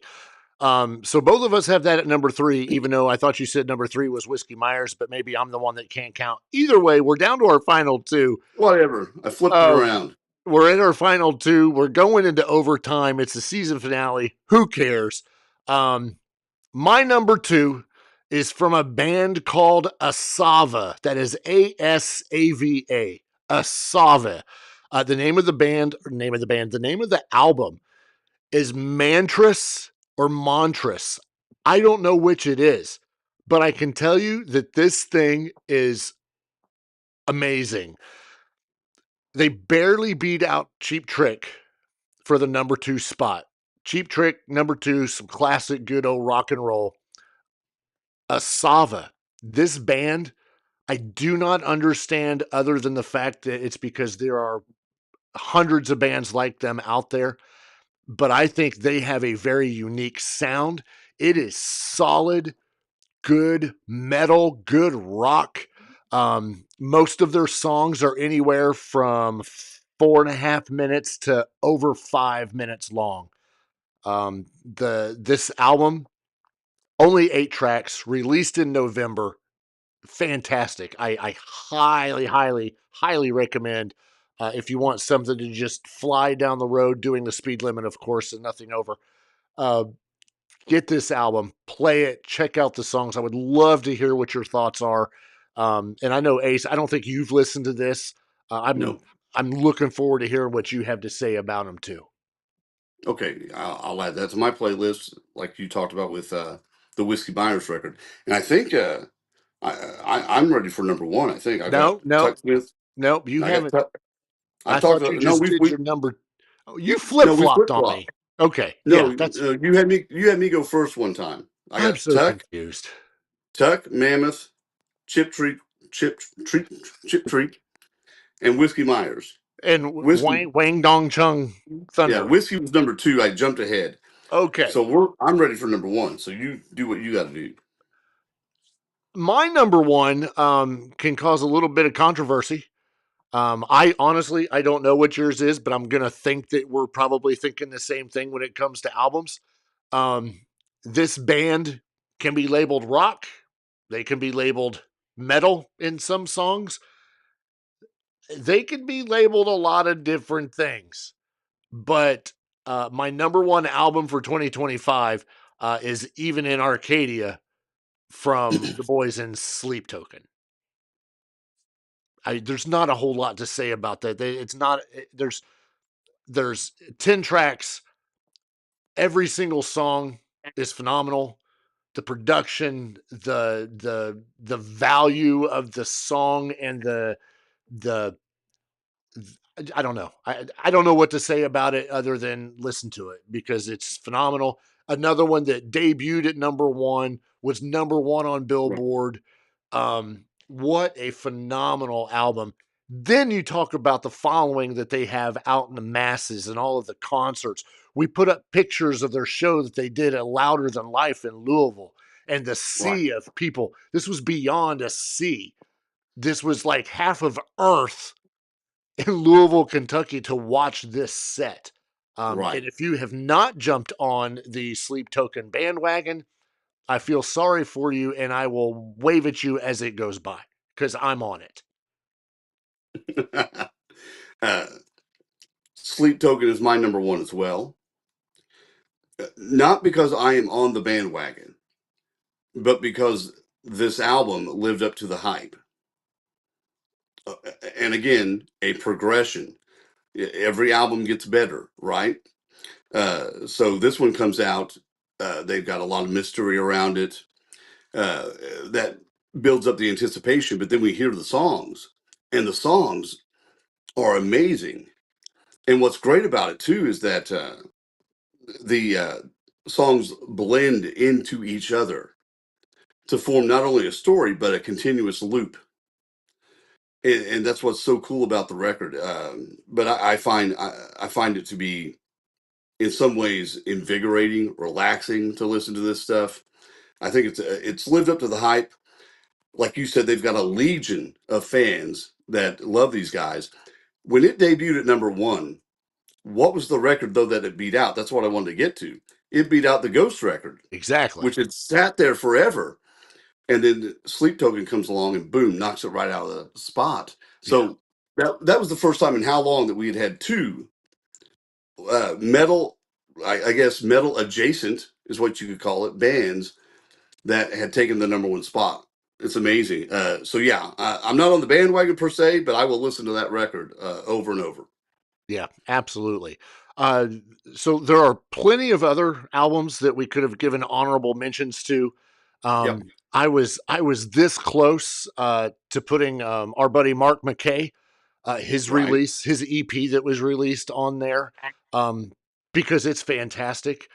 So both of us have that at number 3, even though I thought you said number 3 was Whiskey Myers, but maybe I'm the one that can't count. Either way, we're down to our final 2. Whatever. I flipped it around. We're in our final 2. We're going into overtime. It's the season finale. Who cares? My number 2 is from a band called Asava. That is Asava. Asava. The name of the album is Mantras or Mantras. I don't know which it is, but I can tell you that this thing is amazing. They barely beat out Cheap Trick for the number 2 spot. Cheap Trick, number 2, some classic good old rock and roll. Asava. This band, I do not understand other than the fact that it's because there are hundreds of bands like them out there, but I think they have a very unique sound. It is solid, good metal, good rock. Most of their songs are anywhere from 4.5 minutes to over 5 minutes long. This album, only 8 tracks, released in November. Fantastic. I highly recommend if you want something to just fly down the road doing the speed limit, of course, and nothing over. Get this album, play it, check out the songs. I would love to hear what your thoughts are. And I know, Ace, I don't think you've listened to this. I'm looking forward to hearing what you have to say about them too. Okay, I'll add that to my playlist, like you talked about with the Whiskey Myers record. And I think I'm ready for number 1. I think I got Tuck Smith. Nope, you haven't. I talked thought you about, no, just did we your number. Oh, you flip-flopped on me. Okay, No, yeah, that's. you had me go first one time. I'm so confused. Tuck, Mammoth, Chip Treat, and Whiskey Myers. And Wang Dong Chung Thunder. Yeah, Whiskey was number 2. I jumped ahead. Okay. So I'm ready for number 1. So you do what you got to do. My number 1 can cause a little bit of controversy. I honestly, I don't know what yours is, but I'm going to think that we're probably thinking the same thing when it comes to albums. This band can be labeled rock. They can be labeled metal in some songs. They can be labeled a lot of different things. But my number 1 album for 2025 is Even in Arcadia from the boys in Sleep Token. There's not a whole lot to say about that. There's 10 tracks. Every single song is phenomenal. The production, the value of the song, and the I don't know. I don't know what to say about it other than listen to it because it's phenomenal. Another one that debuted at number 1, was number 1 on Billboard. What a phenomenal album. Then you talk about the following that they have out in the masses and all of the concerts. We put up pictures of their show that they did at Louder Than Life in Louisville, and the sea of people. This was beyond a sea. This was like half of Earth in Louisville, Kentucky to watch this set. And if you have not jumped on the Sleep Token bandwagon, I feel sorry for you, and I will wave at you as it goes by because I'm on it. Sleep Token is my number 1 as well. Not because I am on the bandwagon, but because this album lived up to the hype. And again, a progression. Every album gets better, right? So this one comes out. They've got a lot of mystery around it. That builds up the anticipation, but then we hear the songs, and the songs are amazing. And what's great about it too is that the songs blend into each other to form not only a story but a continuous loop. And that's what's so cool about the record. But I find it to be, in some ways, invigorating, relaxing to listen to this stuff. I think it's lived up to the hype. Like you said, they've got a legion of fans that love these guys. When it debuted at number 1, what was the record, though, that it beat out? That's what I wanted to get to. It beat out the Ghost record. Exactly. Which had sat there forever. And then Sleep Token comes along and boom, knocks it right out of the spot. So that was the first time in how long that we had 2 metal, I guess metal adjacent is what you could call it, bands that had taken the number one spot. It's amazing. So yeah, I'm not on the bandwagon per se, but I will listen to that record over and over. Yeah, absolutely. So there are plenty of other albums that we could have given honorable mentions to. Yep. I was this close to putting our buddy Mark McKay, his release, his EP that was released on there, because it's fantastic.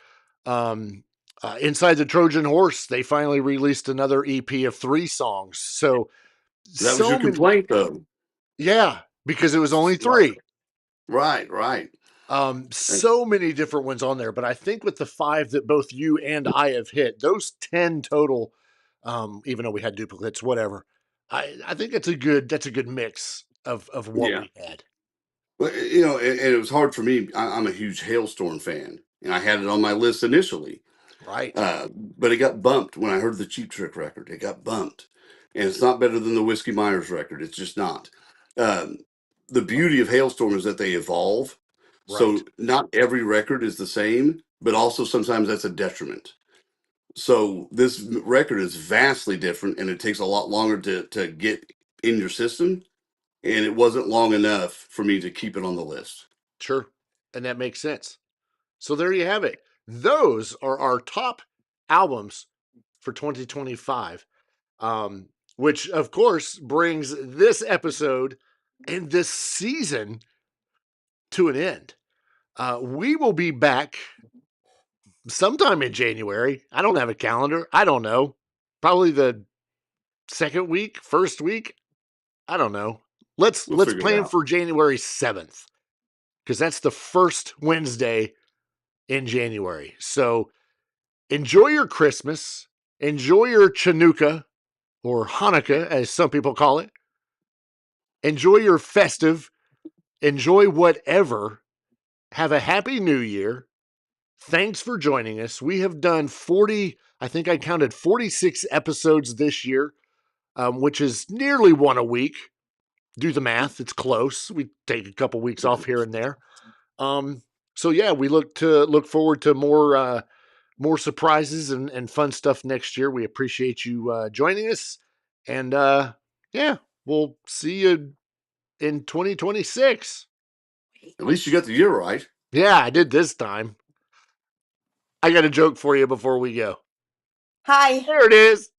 Inside the Trojan Horse, they finally released another EP of 3 songs. So that was your complaint, though. Yeah, because it was only 3. Right. So many different ones on there, but I think with the 5 that both you and I have hit, those 10 total, even though we had duplicates, whatever. I think that's a good mix of what we had. Well, you know, and it was hard for me. I'm a huge Hailstorm fan, and I had it on my list initially. Right. But it got bumped when I heard the Cheap Trick record. It got bumped, and it's not better than the Whiskey Myers record. It's just not. The beauty of Hailstorm is that they evolve. Right. So not every record is the same, but also sometimes that's a detriment. So this record is vastly different, and it takes a lot longer to get in your system. And it wasn't long enough for me to keep it on the list. Sure. And that makes sense. So there you have it. Those are our top albums for 2025, which, of course, brings this episode and this season to an end. We will be back sometime in January. I don't have a calendar. I don't know. Probably the second week, first week. I don't know. Let's plan for January 7th, because that's the first Wednesday in January. So enjoy your Christmas, enjoy your Chanukah, or Hanukkah, as some people call it. Enjoy your festive, enjoy whatever. Have a happy new year. Thanks for joining us. We have done 40, I think I counted 46 episodes this year, which is nearly one a week. Do the math, it's close. We take a couple weeks off here and there. So yeah, we look forward to more surprises and fun stuff next year. We appreciate you joining us, and yeah, we'll see you in 2026. At least you got the year right. Yeah, I did this time. I got a joke for you before we go. Hi. There it is.